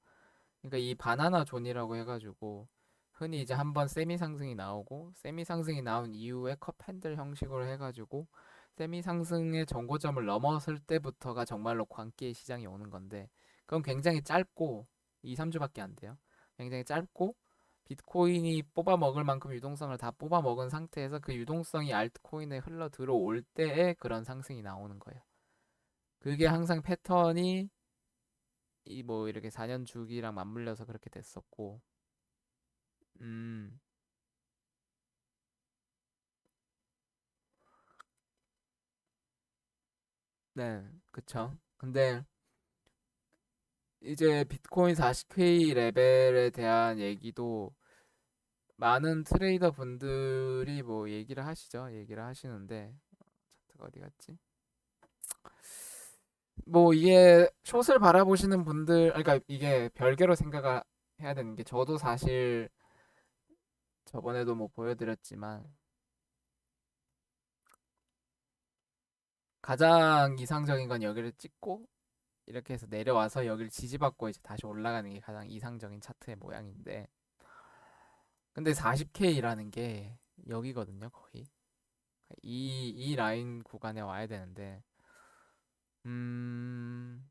그러니까 이 바나나 존이라고 해가지고 흔히 이제 한번 세미 상승이 나오고, 세미 상승이 나온 이후에 컵 핸들 형식으로 해가지고 세미 상승의 정고점을 넘어설 때부터가 정말로 광기의 시장이 오는 건데, 그건 굉장히 짧고 2, 3주밖에 안 돼요. 굉장히 짧고 비트코인이 뽑아 먹을 만큼 유동성을 다 뽑아 먹은 상태에서 그 유동성이 알트코인에 흘러 들어올 때에 그런 상승이 나오는 거예요. 그게 항상 패턴이 이 뭐 이렇게 4년 주기랑 맞물려서 그렇게 됐었고, 음, 네, 그쵸. 근데 이제 비트코인 40K 레벨에 대한 얘기도 많은 트레이더 분들이 뭐 얘기를 하시는데, 차트가 어디 갔지? 뭐 이게 숏을 바라보시는 분들, 그러니까 이게 별개로 생각을 해야 되는 게, 저도 사실 저번에도 뭐 보여드렸지만 가장 이상적인 건 여기를 찍고 이렇게 해서 내려와서 여기를 지지받고 이제 다시 올라가는 게 가장 이상적인 차트의 모양인데, 근데 40K라는 게 여기거든요, 거의. 이 라인 구간에 와야 되는데, 음,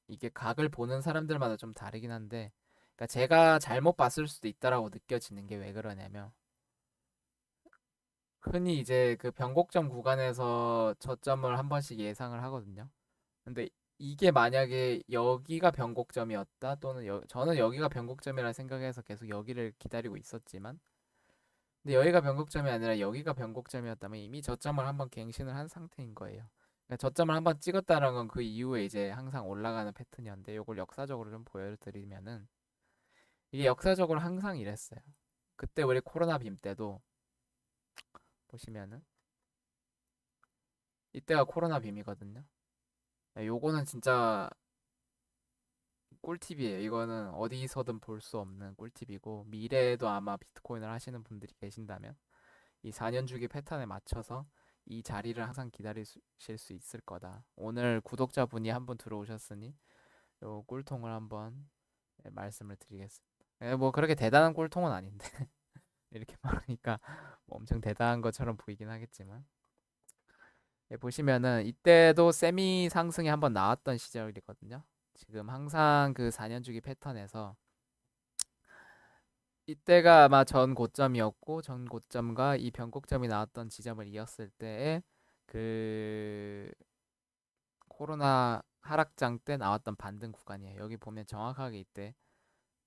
이게 각을 보는 사람들마다 좀 다르긴 한데, 그러니까 제가 잘못 봤을 수도 있다라고 느껴지는 게 왜 그러냐면, 흔히 이제 그 변곡점 구간에서 저점을 한 번씩 예상을 하거든요. 근데 이게 만약에 여기가 변곡점이었다, 또는 저는 여기가 변곡점이라 생각해서 계속 여기를 기다리고 있었지만, 근데 여기가 변곡점이 아니라 여기가 변곡점이었다면 이미 저점을 한번 갱신을 한 상태인 거예요. 그러니까 저점을 한번 찍었다는 건 그 이후에 이제 항상 올라가는 패턴이었는데, 이걸 역사적으로 좀 보여드리면은 이게 역사적으로 항상 이랬어요. 그때 우리 코로나 빔 때도 보시면은 이때가 코로나 빔이거든요. 요거는 진짜 꿀팁이에요. 이거는 어디서든 볼 수 없는 꿀팁이고, 미래에도 아마 비트코인을 하시는 분들이 계신다면 이 4년 주기 패턴에 맞춰서 이 자리를 항상 기다리실 수 있을 거다. 오늘 구독자분이 한 분 들어오셨으니 요 꿀통을 한번 말씀을 드리겠습니다. 뭐 그렇게 대단한 꿀통은 아닌데 이렇게 말하니까 뭐 엄청 대단한 것처럼 보이긴 하겠지만, 보시면은 이때도 세미 상승이 한번 나왔던 시절이거든요. 지금 항상 그 4년 주기 패턴에서 이때가 아마 전 고점이었고 전 고점과 이 변곡점이 나왔던 지점을 이었을 때에 그 코로나 하락장 때 나왔던 반등 구간이에요. 여기 보면 정확하게 이때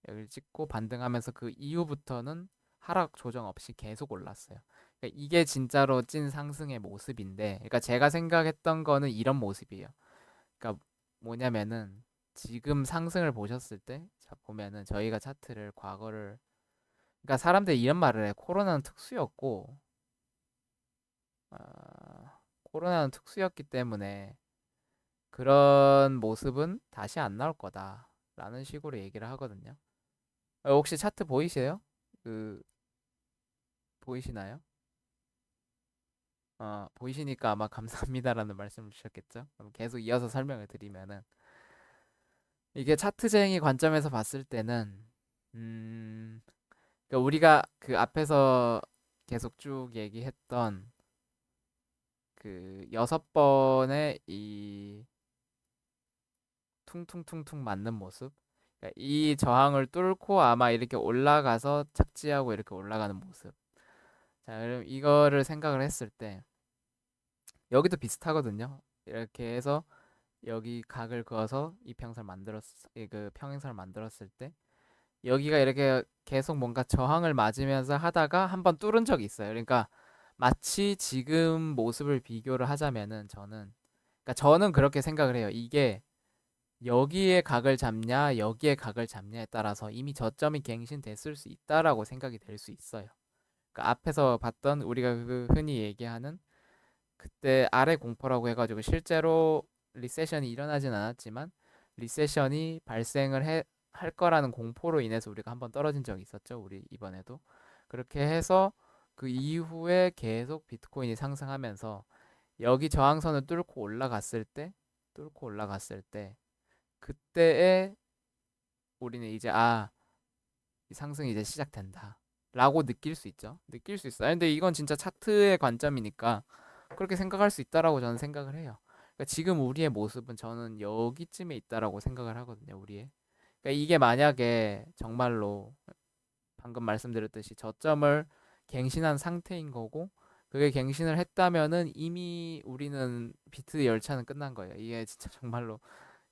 여기를 찍고 반등하면서 그 이후부터는 하락 조정 없이 계속 올랐어요. 그러니까 이게 진짜로 찐 상승의 모습인데, 그러니까 제가 생각했던 거는 이런 모습이에요. 그러니까 뭐냐면은 지금 상승을 보셨을 때, 자 보면은 저희가 차트를 과거를, 그러니까 사람들이 이런 말을 해. 코로나는 특수였고, 코로나는 특수였기 때문에 그런 모습은 다시 안 나올 거다라는 식으로 얘기를 하거든요. 혹시 차트 보이세요? 그 보이시나요? 보이시니까 아마 감사합니다라는 말씀을 주셨겠죠? 그럼 계속 이어서 설명을 드리면은 이게 차트쟁이 관점에서 봤을 때는 음, 그러니까 우리가 그 앞에서 계속 쭉 얘기했던 그 6번의 이 퉁퉁퉁퉁 맞는 모습, 그러니까 이 저항을 뚫고 아마 이렇게 올라가서 착지하고 이렇게 올라가는 모습. 자, 그럼 이거를 생각을 했을 때 여기도 비슷하거든요. 이렇게 해서 여기 각을 그어서 이평선을 그 평행선을 만들었을 때 여기가 이렇게 계속 뭔가 저항을 맞으면서 하다가 한번 뚫은 적이 있어요. 그러니까 마치 지금 모습을 비교를 하자면은 저는 그렇게 생각을 해요. 이게 여기에 각을 잡냐, 여기에 각을 잡냐에 따라서 이미 저점이 갱신됐을 수 있다라고 생각이 될 수 있어요. 그러니까 앞에서 봤던 우리가 그 흔히 얘기하는 그때 아래 공포라고 해가지고 실제로 리세션이 일어나진 않았지만 리세션이 할 거라는 공포로 인해서 우리가 한번 떨어진 적이 있었죠. 우리 이번에도. 그렇게 해서 그 이후에 계속 비트코인이 상승하면서 여기 저항선을 뚫고 올라갔을 때 그때에 우리는 이제 이 상승이 이제 시작된다. 라고 느낄 수 있죠. 느낄 수 있어요. 근데 이건 진짜 차트의 관점이니까 그렇게 생각할 수 있다라고 저는 생각을 해요. 그러니까 지금 우리의 모습은 저는 여기쯤에 있다라고 생각을 하거든요. 우리의. 그러니까 이게 만약에 정말로 방금 말씀드렸듯이 저점을 갱신한 상태인 거고 그게 갱신을 했다면은 이미 우리는 비트 열차는 끝난 거예요. 이게 진짜 정말로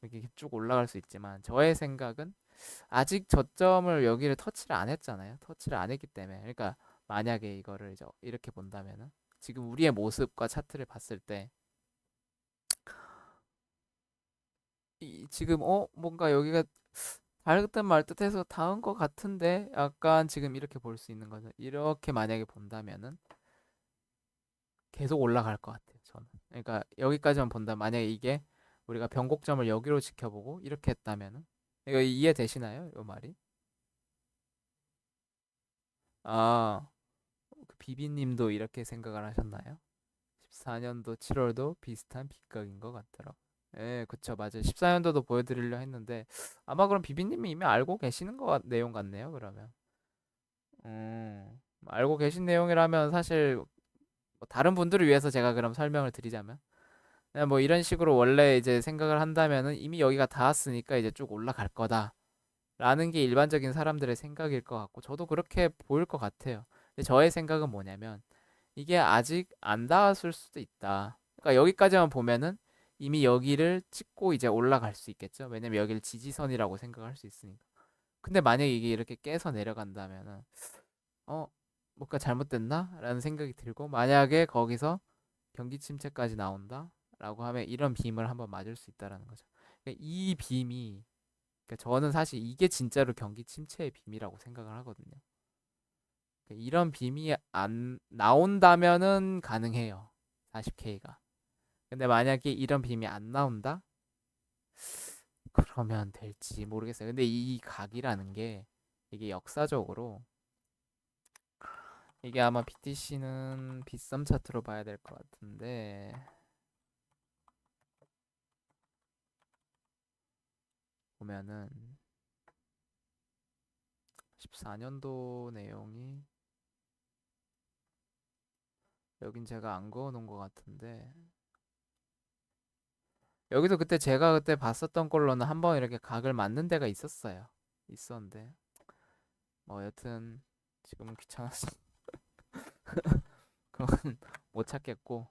이렇게 쭉 올라갈 수 있지만 저의 생각은 아직 저점을 여기를 터치를 안 했잖아요. 터치를 안 했기 때문에. 그러니까 만약에 이거를 이제 이렇게 본다면은 지금 우리의 모습과 차트를 봤을 때 지금 뭔가 여기가 닿을 듯 말 듯해서 닿은 것 같은데 약간 지금 이렇게 볼 수 있는 거죠. 이렇게 만약에 본다면은 계속 올라갈 것 같아요. 저는. 그러니까 여기까지만 본다. 만약에 이게 우리가 변곡점을 여기로 지켜보고 이렇게 했다면은 이거 이해되시나요? 이 말이? 아, 그 비비님도 이렇게 생각을 하셨나요? 14년도 7월도 비슷한 빗각인 것 같더라고. 예, 그쵸, 맞아요. 14년도도 보여드리려 했는데 아마 그럼 비비님이 이미 알고 계시는 내용 같네요. 그러면 알고 계신 내용이라면 사실 뭐 다른 분들을 위해서 제가 그럼 설명을 드리자면 그냥 뭐 이런 식으로 원래 이제 생각을 한다면은 이미 여기가 닿았으니까 이제 쭉 올라갈 거다라는 게 일반적인 사람들의 생각일 것 같고 저도 그렇게 보일 것 같아요. 근데 저의 생각은 뭐냐면 이게 아직 안 닿았을 수도 있다. 그러니까 여기까지만 보면은 이미 여기를 찍고 이제 올라갈 수 있겠죠. 왜냐면 여기를 지지선이라고 생각할 수 있으니까. 근데 만약에 이게 이렇게 깨서 내려간다면은 어 뭔가 잘못됐나? 라는 생각이 들고 만약에 거기서 경기 침체까지 나온다라고 하면 이런 빔을 한번 맞을 수 있다라는 거죠. 그러니까 이 빔이 그러니까 저는 사실 이게 진짜로 경기 침체의 빔이라고 생각을 하거든요. 그러니까 이런 빔이 안 나온다면은 가능해요. 40K가. 근데 만약에 이런 빔이 안 나온다? 그러면 될지 모르겠어요. 근데 이 각이라는 게 이게 역사적으로 이게 아마 BTC는 빗썸 차트로 봐야 될 것 같은데 보면은 14년도 내용이 여긴 제가 안 그어 놓은 것 같은데 여기도 그때 제가 그때 봤었던 걸로는 한번 이렇게 각을 맞는 데가 있었어요. 있었는데 뭐 여튼 지금은 귀찮아서 그건 못 찾겠고,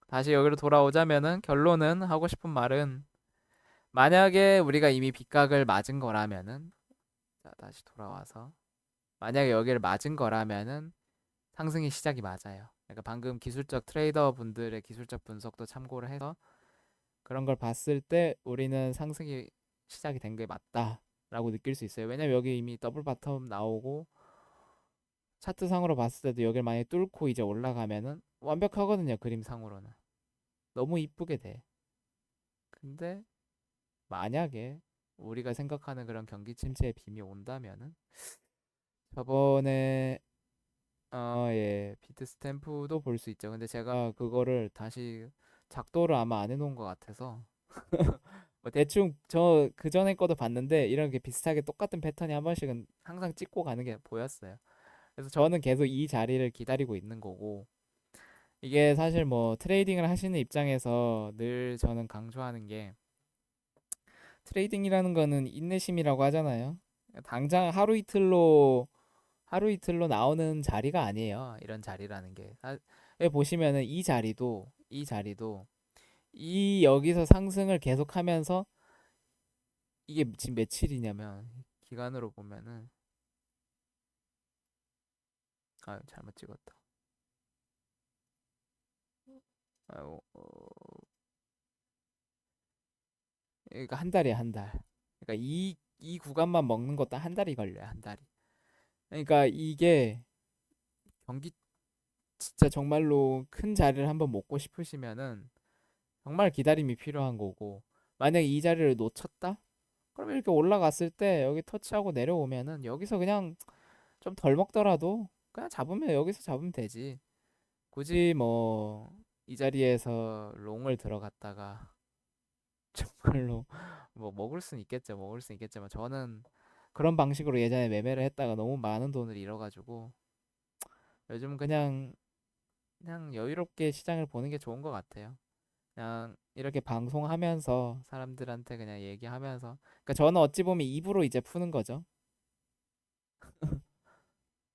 다시 여기로 돌아오자면은 결론은 하고 싶은 말은, 만약에 우리가 이미 빗각을 맞은 거라면은, 자 다시 돌아와서, 만약에 여기를 맞은 거라면은 상승이 시작이 맞아요. 그러니까 방금 기술적 트레이더 분들의 기술적 분석도 참고를 해서 그런 걸 봤을 때 우리는 상승이 시작이 된 게 맞다라고 느낄 수 있어요. 왜냐면 여기 이미 더블 바텀 나오고, 차트상으로 봤을 때도 여기를 만약에 뚫고 이제 올라가면은 완벽하거든요. 그림상으로는 너무 이쁘게 돼. 근데 만약에 우리가 생각하는 그런 경기 침체의 빔이 온다면은, 저번에 예, 비트 스탬프도 볼 수 있죠. 근데 제가 그거를 다시 작도를 아마 안 해놓은 것 같아서 뭐 대충 저 그전에 거도 봤는데 이렇게 비슷하게 똑같은 패턴이 한 번씩은 항상 찍고 가는 게 보였어요. 그래서 저는 계속 이 자리를 기다리고 있는 거고, 이게 사실 뭐 트레이딩을 하시는 입장에서 늘 저는 강조하는 게, 트레이딩이라는 거는 인내심이라고 하잖아요. 당장 하루 이틀로 나오는 자리가 아니에요. 이런 자리라는 게. 보시면은 이 자리도 이 여기서 상승을 계속하면서, 이게 지금 며칠이냐면 기간으로 보면은, 아 잘못 찍었다. 아유, 그러니까 한 달이야, 한 달. 그러니까 이 구간만 먹는 것도 한 달이 걸려요, 한 달이. 그러니까 이게 경기 진짜 정말로 큰 자리를 한번 먹고 싶으시면은 정말 기다림이 필요한 거고, 만약에 이 자리를 놓쳤다? 그럼 이렇게 올라갔을 때 여기 터치하고 내려오면은 여기서 그냥 좀 덜 먹더라도 그냥 잡으면, 여기서 잡으면 되지. 굳이 뭐 이 자리에서 롱을 들어갔다가 정말로 뭐 먹을 순 있겠죠. 먹을 순 있겠지만 저는 그런 방식으로 예전에 매매를 했다가 너무 많은 돈을 잃어가지고, 요즘 그냥 여유롭게 시장을 보는 게 좋은 것 같아요. 그냥 이렇게 방송하면서 사람들한테 그냥 얘기하면서, 그러니까 저는 어찌 보면 입으로 이제 푸는 거죠.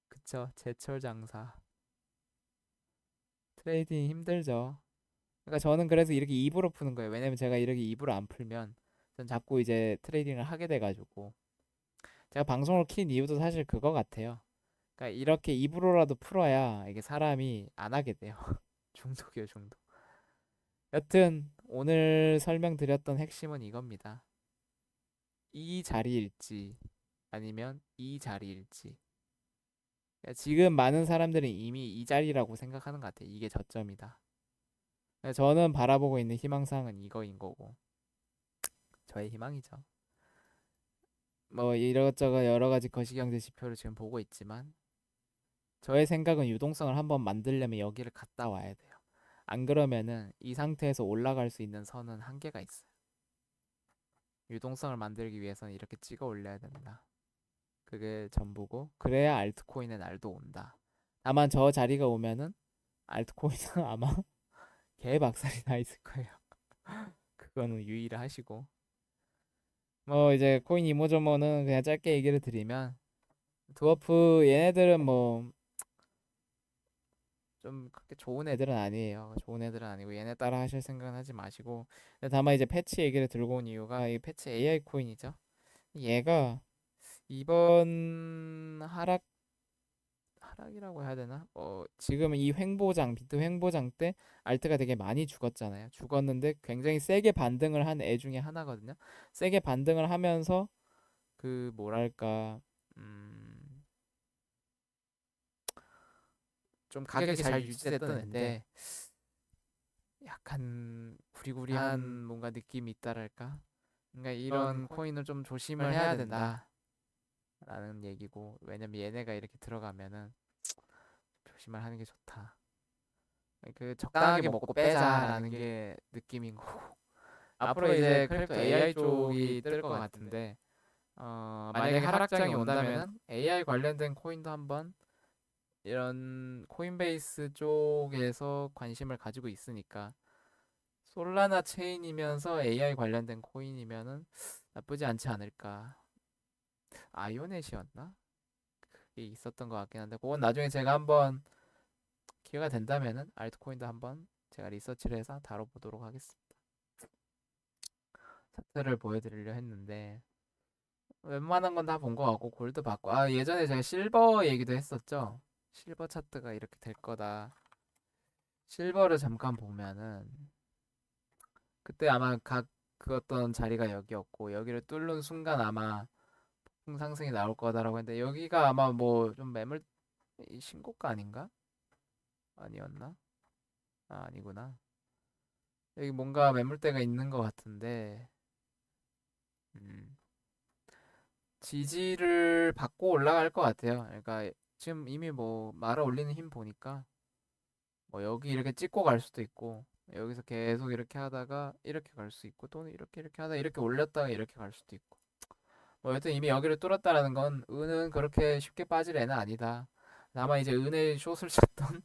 그쵸? 제철 장사. 트레이딩 힘들죠. 그러니까 저는 그래서 이렇게 입으로 푸는 거예요. 왜냐면 제가 이렇게 입으로 안 풀면 전 자꾸 이제 트레이딩을 하게 돼가지고, 제가 방송을 킨 이유도 사실 그거 같아요. 그러니까 이렇게 입으로라도 풀어야 이게 사람이 안 하게 돼요. 중독이에요, 중독. 여튼 오늘 설명드렸던 핵심은 이겁니다. 이 자리일지 아니면 이 자리일지. 그러니까 지금 많은 사람들은 이미 이 자리라고 생각하는 것 같아요. 이게 저점이다. 그러니까 저는 바라보고 있는 희망사항은 이거인 거고, 저의 희망이죠. 뭐 이것저것 여러 가지 거시경제 지표를 지금 보고 있지만, 저의 생각은 유동성을 한번 만들려면 여기를 갔다 와야 돼요. 안 그러면은 이 상태에서 올라갈 수 있는 선은 한계가 있어요. 유동성을 만들기 위해서는 이렇게 찍어 올려야 된다. 그게 전부고, 그래야 알트코인의 날도 온다. 다만 저 자리가 오면은 알트코인은 아마 개박살이 나 있을 거예요. 그거는 유의를 하시고, 뭐 이제 코인 이모저모는 그냥 짧게 얘기를 드리면, 드워프 얘네들은 뭐 좀 그렇게 좋은 애들은 아니에요. 좋은 애들은 아니고 얘네 따라 하실 생각은 하지 마시고. 근데 다만 이제 패치 얘기를 들고 온 이유가, 이 패치 AI 코인이죠. 얘가 이번 하락이라고 해야 되나? 지금 이 횡보장, 비트 횡보장 때 알트가 되게 많이 죽었잖아요. 죽었는데 굉장히 세게 반등을 한 애 중에 하나거든요. 세게 반등을 하면서 그 뭐랄까, 음, 좀 가격이 잘 유지됐던 애인데 약간 구리구리한 뭔가 느낌이 있다랄까? 그러니까 이런 코인을 좀 조심을 해야 된다라는 얘기고, 왜냐면 얘네가 이렇게 들어가면은 조심을 하는 게 좋다. 그 적당하게 먹고 빼자라는 게 느낌인 거고. 앞으로 이제 크립토 AI 쪽이 뜰 것 같은데, 만약에 하락장이 온다면은 AI 관련된 코인도 한번, 이런 코인베이스 쪽에서 관심을 가지고 있으니까, 솔라나 체인이면서 AI 관련된 코인이면은 나쁘지 않지 않을까. 아이오넷이었나? 있었던 것 같긴 한데 그건 나중에 제가 한번 기회가 된다면은 알트코인도 한번 제가 리서치를 해서 다뤄보도록 하겠습니다. 차트를 보여드리려 했는데 웬만한 건 다 본 것 같고 골드 봤고 아 예전에 제가 실버 얘기도 했었죠. 실버 차트가 이렇게 될 거다. 실버를 잠깐 보면은 그때 아마 각 그 어떤 자리가 여기였고 여기를 뚫는 순간 아마 상승이 나올 거다라고 했는데 여기가 아마 뭐 좀 매물 신고가 아닌가? 아니었나? 아 아니구나. 여기 뭔가 매물대가 있는 것 같은데 음, 지지를 받고 올라갈 것 같아요. 그러니까 지금 이미 뭐 말아 올리는 힘 보니까 뭐 여기 이렇게 찍고 갈 수도 있고 여기서 계속 이렇게 하다가 이렇게 갈 수 있고 또는 이렇게 하다 이렇게 올렸다가 이렇게 갈 수도 있고 뭐 여튼 이미 여기를 뚫었다라는 건 은은 그렇게 쉽게 빠질 애는 아니다. 다만 이제 은의 숏을 쳤던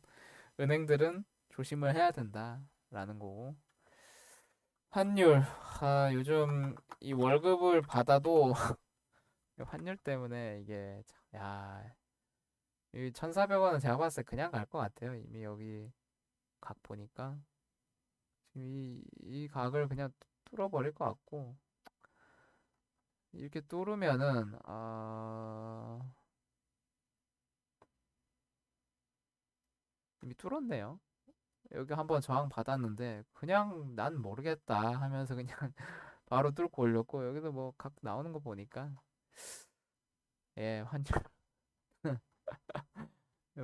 은행들은 조심을 해야 된다라는 거고 환율 요즘 이 월급을 받아도 환율 때문에 이게 야, 이 1,400원은 제가 봤을 때 그냥 갈 것 같아요. 이미 여기 각 보니까 지금 이 각을 그냥 뚫어버릴 것 같고 이렇게 뚫으면은 이미 뚫었네요. 여기 한번 저항 받았는데 그냥 난 모르겠다 하면서 그냥 바로 뚫고 올렸고 여기도 뭐 각 나오는 거 보니까 예 환율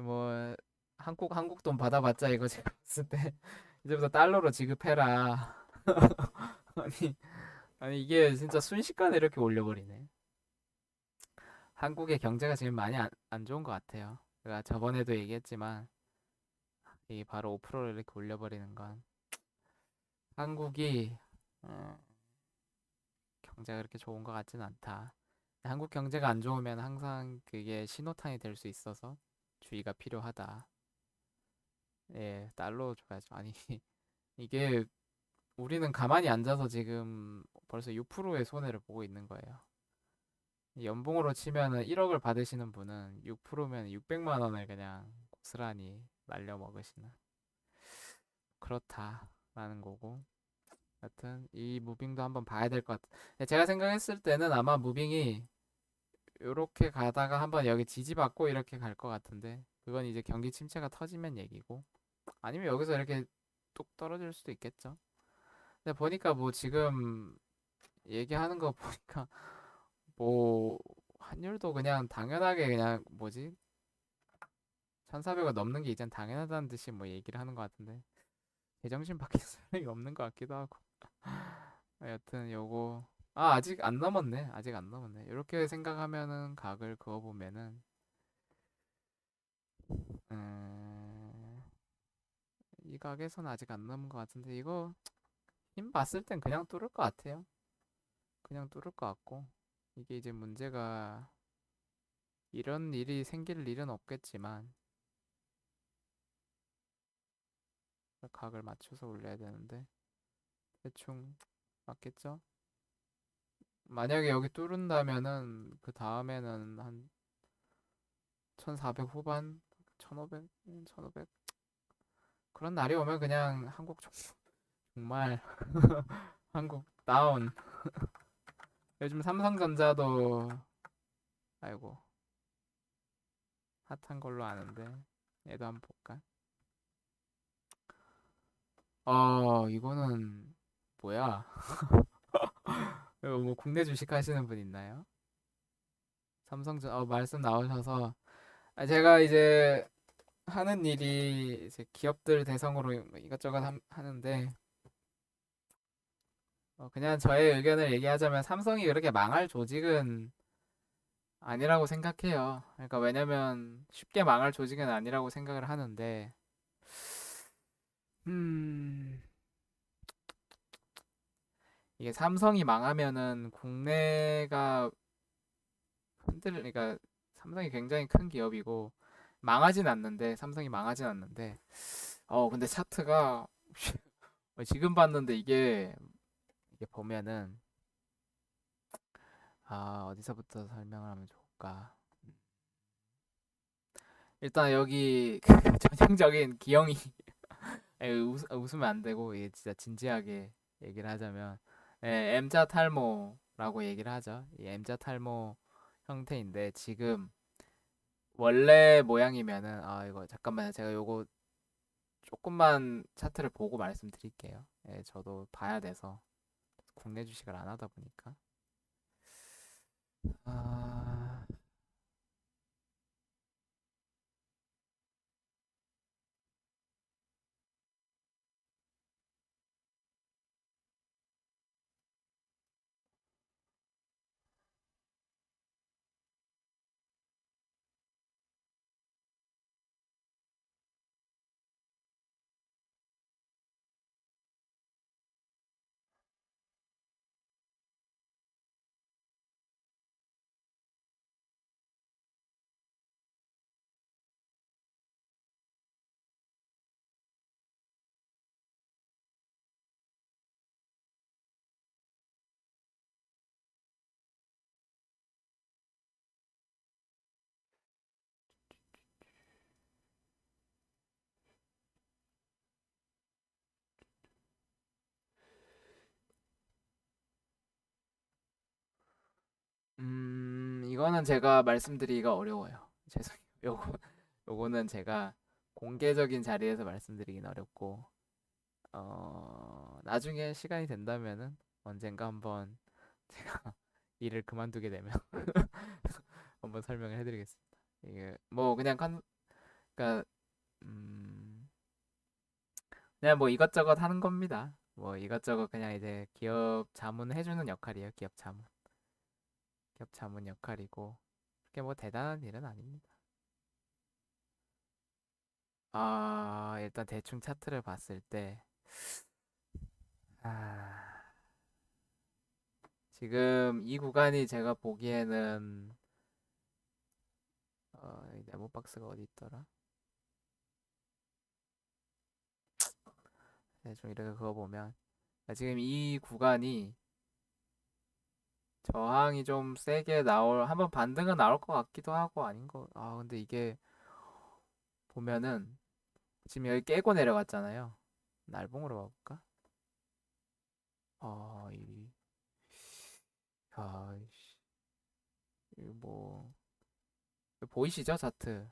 뭐 한국 돈 받아봤자 이거 제가 봤을 때 이제부터 달러로 지급해라. 아니 아니 이게 진짜 순식간에 이렇게 올려버리네. 한국의 경제가 지금 많이 안 좋은 것 같아요. 제가 저번에도 얘기했지만 이게 바로 5%를 이렇게 올려버리는 건 한국이 어, 경제가 그렇게 좋은 것 같지는 않다. 한국 경제가 안 좋으면 항상 그게 신호탄이 될 수 있어서 주의가 필요하다. 예, 달러 줘야죠. 아니 이게 우리는 가만히 앉아서 지금 벌써 6%의 손해를 보고 있는 거예요. 연봉으로 치면은 1억을 받으시는 분은 6%면 600만 원을 그냥 고스란히 날려 먹으시는 그렇다라는 거고. 여튼 이 무빙도 한번 봐야 될 것 같아. 제가 생각했을 때는 아마 무빙이 이렇게 가다가 한번 여기 지지받고 이렇게 갈 것 같은데 그건 이제 경기 침체가 터지면 얘기고 아니면 여기서 이렇게 뚝 떨어질 수도 있겠죠. 근데 보니까 뭐 지금 얘기하는 거 보니까 뭐 환율도 그냥 당연하게 그냥 뭐지 1,400원 넘는 게 이젠 당연하다는 듯이 뭐 얘기를 하는 것 같은데 제정신 바뀐 사람이 없는 것 같기도 하고 여튼 요거 아직 안 넘었네 아직 안 넘었네 이렇게 생각하면은 각을 그어보면은 음, 이 각에서는 아직 안 넘은 것 같은데 이거 힘 봤을 땐 그냥 뚫을 것 같아요 그냥 뚫을 것 같고 이게 이제 문제가 이런 일이 생길 일은 없겠지만 각을 맞춰서 올려야 되는데 대충 맞겠죠? 만약에 여기 뚫은다면은 그 다음에는 한 1,400 후반, 1,500, 1,500 그런 날이 오면 그냥 한국 정말 한국 다운. 요즘 삼성전자도 아이고 핫한 걸로 아는데 얘도 한번 볼까? 이거는 뭐야? 이거 뭐 국내 주식 하시는 분 있나요? 삼성전 말씀 나오셔서 제가 이제 하는 일이 이제 기업들 대상으로 이것저것 하는데 그냥 저의 의견을 얘기하자면 삼성이 그렇게 망할 조직은 아니라고 생각해요. 그러니까 왜냐면 쉽게 망할 조직은 아니라고 생각을 하는데 음 이게 삼성이 망하면은 국내가 그러니까 삼성이 굉장히 큰 기업이고 망하진 않는데 삼성이 망하진 않는데 근데 차트가 지금 봤는데 이게 보면은 어디서부터 설명을 하면 좋을까? 일단 여기 전형적인 기형이 웃으면 안 되고 이게 진짜 진지하게 얘기를 하자면 M자 탈모라고 얘기를 하죠. 이 M자 탈모 형태인데 지금 원래 모양이면은 이거 잠깐만요. 제가 요거 조금만 차트를 보고 말씀드릴게요. 저도 봐야 돼서 국내 주식을 안 하다 보니까. 아, 이거는 제가 말씀드리기가 어려워요. 죄송해요. 요거는 제가 공개적인 자리에서 말씀드리긴 어렵고, 나중에 시간이 된다면은 언젠가 한번 제가 일을 그만두게 되면 한번 설명을 해드리겠습니다. 이게 뭐 그냥 그러니까 음, 그냥 뭐 이것저것 하는 겁니다. 뭐 이것저것 그냥 이제 기업 자문 해주는 역할이에요. 기업 자문 역할이고 그게 뭐 대단한 일은 아닙니다. 일단 대충 차트를 봤을 때, 아, 지금 이 구간이 제가 보기에는, 이 네모 박스가 어디 있더라? 대충 이렇게 그거 보면, 지금 이 구간이 저항이 좀 세게 한번 반등은 나올 것 같기도 하고 근데 이게 보면은, 지금 여기 깨고 내려갔잖아요. 날봉으로 가볼까? 아, 이, 씨, 이거 뭐, 이거 보이시죠? 차트.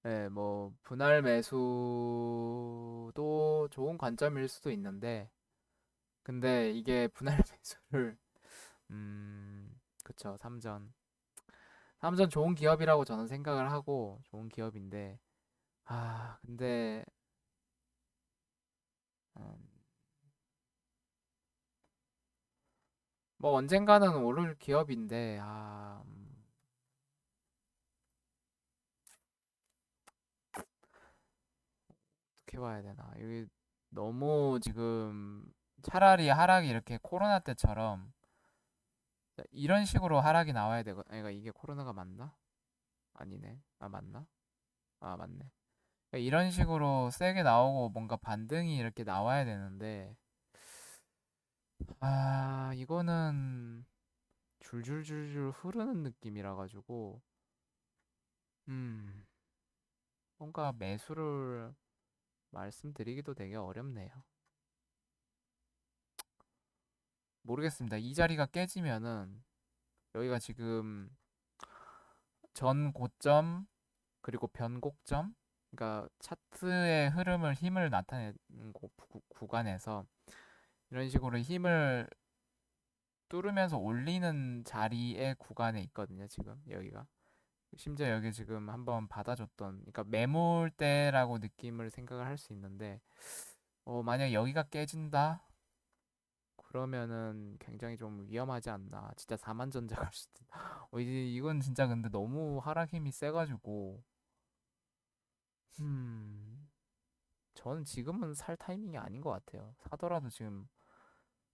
네, 뭐 분할 매수도 좋은 관점일 수도 있는데, 근데 이게 분할 매수를 그쵸. 삼전 좋은 기업이라고 저는 생각을 하고 좋은 기업인데, 근데 음, 뭐 언젠가는 오를 기업인데, 어떻게 봐야 되나? 이게 너무 지금 차라리 하락이 이렇게 코로나 때처럼 이런 식으로 하락이 나와야 되고, 그러니까 이게 코로나가 맞나? 아니네. 맞나? 맞네. 그러니까 이런 식으로 세게 나오고 뭔가 반등이 이렇게 나와야 되는데, 이거는 줄줄줄줄 흐르는 느낌이라 가지고, 음, 뭔가 매수를 말씀드리기도 되게 어렵네요. 모르겠습니다. 이 자리가 깨지면은 여기가 지금 전 고점 그리고 변곡점, 그러니까 차트의 흐름을 힘을 나타내는 구간에서 이런 식으로 힘을 뚫으면서 올리는 자리의 구간에 있거든요. 지금 여기가 심지어 여기 지금 한번 받아줬던, 그러니까 매물대라고 느낌을 생각을 할 수 있는데, 만약 여기가 깨진다 그러면은 굉장히 좀 위험하지 않나. 진짜 4만 전자 갈 수도 이제 이건 진짜 근데 너무 하락 힘이 세가지고, 음 저는 지금은 살 타이밍이 아닌 것 같아요. 사더라도 지금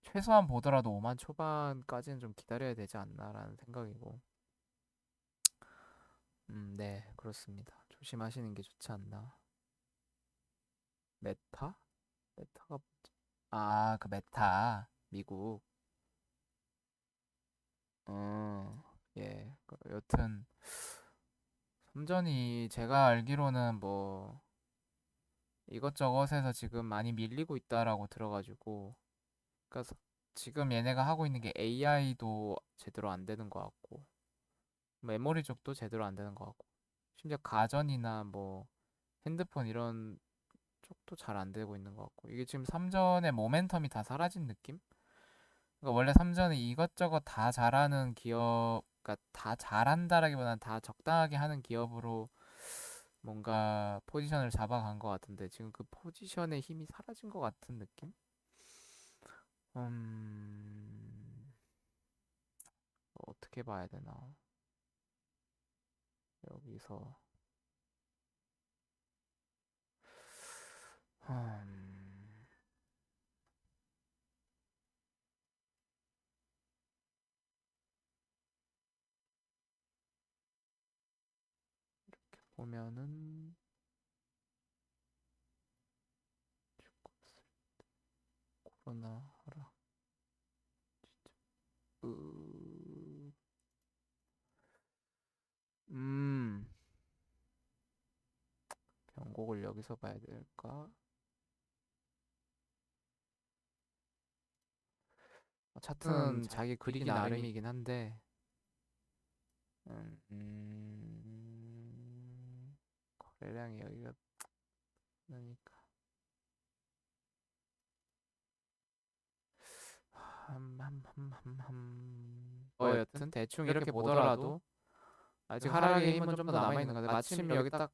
최소한 보더라도 5만 초반까지는 좀 기다려야 되지 않나라는 생각이고, 네, 그렇습니다. 조심하시는 게 좋지 않나. 메타? 메타가 뭐지? 그 메타. 미국. 예. 여튼 삼전이 제가 알기로는 뭐 이것저것에서 지금 많이 밀리고 있다라고 들어가지고, 그러니까 지금 얘네가 하고 있는 게 AI도 제대로 안 되는 것 같고, 메모리 쪽도 제대로 안 되는 것 같고, 심지어 가전이나 뭐 핸드폰 이런 쪽도 잘 안 되고 있는 것 같고, 이게 지금 삼전의 모멘텀이 다 사라진 느낌? 그러니까 원래 삼전이 이것저것 다 잘하는 기업, 그러니까 다 잘한다라기보다는 다 적당하게 하는 기업으로 뭔가 포지션을 잡아간 것 같은데, 지금 그 포지션의 힘이 사라진 것 같은 느낌? 음, 어떻게 봐야 되나? 여기서 음, 보면은 코로나 하라. 으, 음, 변곡을 여기서 봐야 될까? 차트는 자기 그리기 나름이긴 한데, 거래량이 여기가 그러니까 여튼 대충 이렇게 보더라도 아직 하락의 힘은 좀 더 남아있는 것 같아요. 마침 여기 딱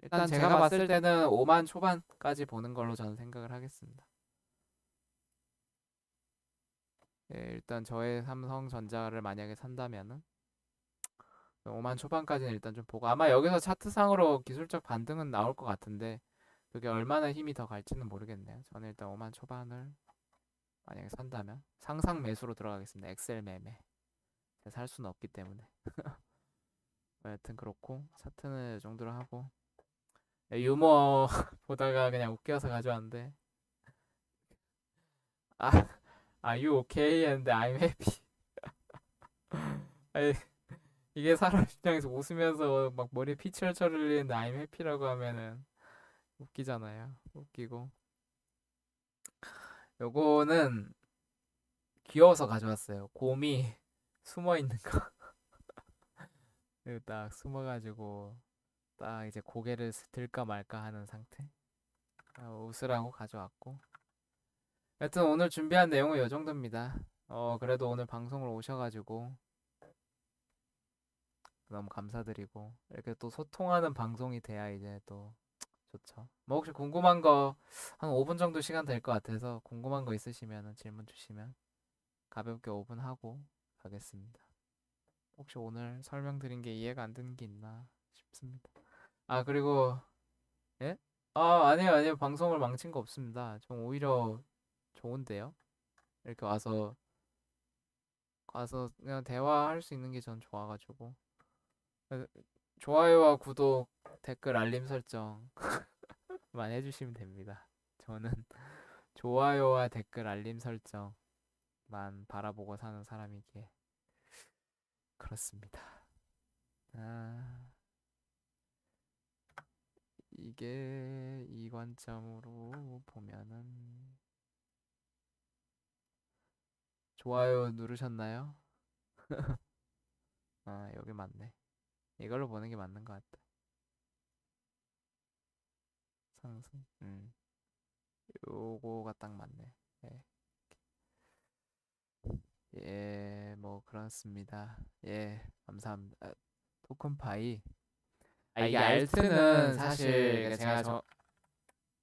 일단 제가 봤을 때는 5만 초반까지 보는 걸로 저는 생각을 하겠습니다. 예, 일단 저의 삼성전자를 만약에 산다면은 5만 초반까지는 일단 좀 보고, 아마 여기서 차트상으로 기술적 반등은 나올 것 같은데 그게 얼마나 힘이 더 갈지는 모르겠네요. 저는 일단 5만 초반을 만약에 산다면 상상 매수로 들어가겠습니다. 엑셀 매매. 제가 살 수는 없기 때문에. 여튼 그렇고 차트는 이 정도로 하고, 유머 보다가 그냥 웃겨서 가져왔는데, 아, are you okay? and I'm happy. 아니, 이게 사람 입장에서 웃으면서 막 머리에 피 철철 흘리는데 I'm happy라고 하면은 웃기잖아요. 웃기고. 요거는 귀여워서 가져왔어요. 곰이 숨어 있는 거. 그리고 딱 숨어가지고 딱 이제 고개를 들까 말까 하는 상태. 웃으라고 가져왔고. 여튼 오늘 준비한 내용은 이 정도입니다. 그래도 오늘 방송을 오셔가지고 너무 감사드리고, 이렇게 또 소통하는 방송이 돼야 이제 또 좋죠. 뭐 혹시 궁금한 거 한 5분 정도 시간 될 것 같아서 궁금한 거 있으시면 질문 주시면 가볍게 5분 하고 가겠습니다. 혹시 오늘 설명드린 게 이해가 안 되는 게 있나 싶습니다. 아, 그리고 예? 아니에요, 아니에요. 방송을 망친 거 없습니다. 좀 오히려 좋은데요. 이렇게 와서 그냥 대화할 수 있는 게 전 좋아가지고. 그, 좋아요와 구독, 댓글, 알림 설정만 해주시면 됩니다. 저는 좋아요와 댓글, 알림 설정만 바라보고 사는 사람이기에 그렇습니다. 아, 이게 이 관점으로 보면은 좋아요 누르셨나요? 여기 맞네. 이걸로 보는 게 맞는 것 같다. 상승. 요거가 딱 맞네. 예. 예, 뭐 그렇습니다. 예, 감사합니다. 토큰파이. 이게 알트는 사실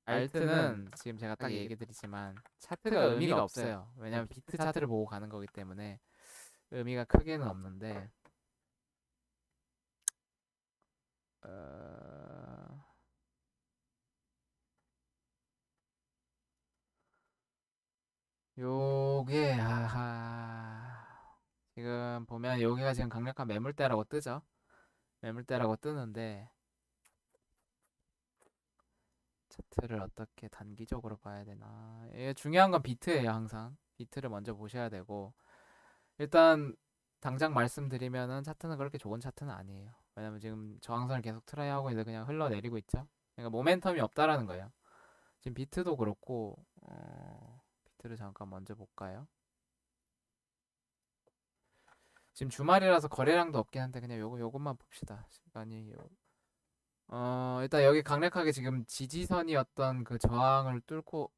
알트는 지금 제가 딱 얘기 드리지만 차트가 의미가 없어요. 왜냐면 비트 차트를 보고 가는 거기 때문에 의미가 크게는 없는데, 어, 요게 지금 보면 여기가 지금 강력한 매물대라고 뜨죠. 매물대라고 뜨는데 차트를 어떻게 단기적으로 봐야 되나? 이게 중요한 건 비트예요, 항상. 비트를 먼저 보셔야 되고, 일단 당장 말씀드리면은 차트는 그렇게 좋은 차트는 아니에요. 왜냐면 지금 저항선을 계속 트라이 하고 있는데 그냥 흘러내리고 있죠. 그러니까 모멘텀이 없다라는 거예요. 지금 비트도 그렇고 비트를 잠깐 먼저 볼까요? 지금 주말이라서 거래량도 없긴 한데 그냥 요것만 봅시다. 시간이 일단 여기 강력하게 지금 지지선이었던 그 저항을 뚫고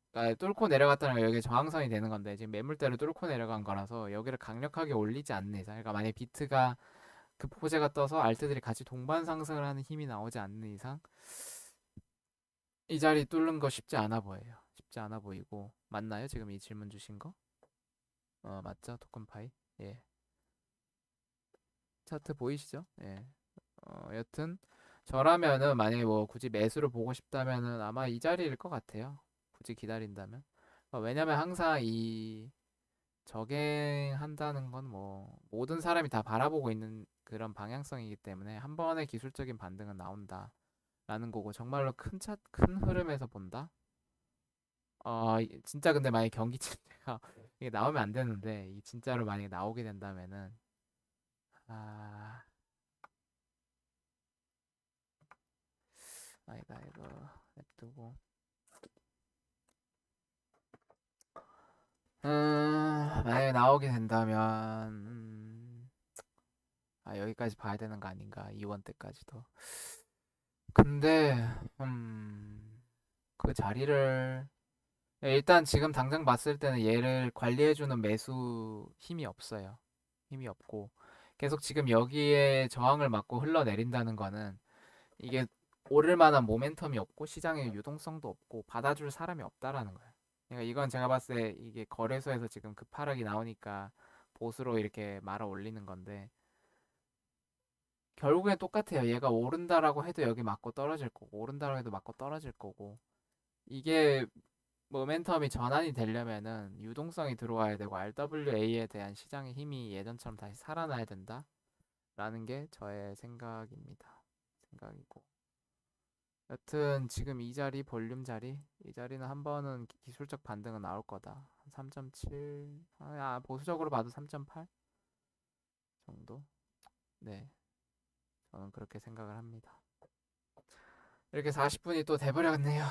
내려갔다는 거 여기 저항선이 되는 건데 지금 매물대를 뚫고 내려간 거라서 여기를 강력하게 올리지 않는 이상 그러니까 만약에 비트가 급호재가 떠서 알트들이 같이 동반 상승을 하는 힘이 나오지 않는 이상 이 자리 뚫는 거 쉽지 않아 보여요. 쉽지 않아 보이고 맞나요? 지금 이 질문 주신 거? 맞죠? 토큰파이? 예. 차트 보이시죠? 예. 여튼 저라면은 만약에 뭐 굳이 매수를 보고 싶다면은 아마 이 자리일 것 같아요. 굳이 기다린다면. 왜냐면 항상 이 저갱한다는 건 뭐 모든 사람이 다 바라보고 있는 그런 방향성이기 때문에 한 번의 기술적인 반등은 나온다라는 거고 정말로 큰 흐름에서 본다. 진짜 근데 만약에 경기 침체가 이게 나오면 안 되는데 이 진짜로 만약에 나오게 된다면은 아 아니다 이거 냅두고 만약에 나오게 된다면 여기까지 봐야 되는 거 아닌가 2원 때까지도 근데 그 자리를 일단 지금 당장 봤을 때는 얘를 관리해주는 매수 힘이 없어요. 힘이 없고 계속 지금 여기에 저항을 맞고 흘러내린다는 거는 이게 오를 만한 모멘텀이 없고 시장에 유동성도 없고 받아줄 사람이 없다라는 거예요. 그러니까 이건 제가 봤을 때 이게 거래소에서 지금 급하락이 나오니까 보수로 이렇게 말아 올리는 건데 결국엔 똑같아요. 얘가 오른다라고 해도 여기 맞고 떨어질 거고 오른다라고 해도 맞고 떨어질 거고 이게 모멘텀이 전환이 되려면은 유동성이 들어와야 되고 RWA에 대한 시장의 힘이 예전처럼 다시 살아나야 된다라는 게 저의 생각입니다. 생각이고. 여튼 지금 이 자리 볼륨 자리 이 자리는 한 번은 기술적 반등은 나올 거다. 한 3.7 보수적으로 봐도 3.8 정도. 네, 저는 그렇게 생각을 합니다. 이렇게 40분이 또 돼버렸네요.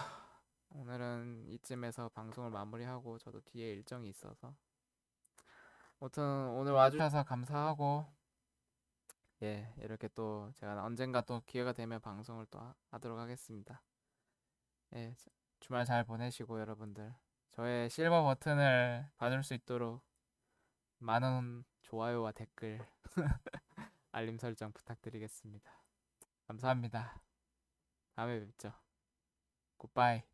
오늘은 이쯤에서 방송을 마무리하고 저도 뒤에 일정이 있어서 아무튼 오늘 와주셔서 감사하고 예 이렇게 또 제가 언젠가 또 기회가 되면 방송을 또 하도록 하겠습니다. 예 주말 잘 보내시고 여러분들 저의 실버 버튼을 받을 수 있도록 많은 좋아요와 댓글 알림 설정 부탁드리겠습니다. 감사합니다. 다음에 뵙죠. 굿바이.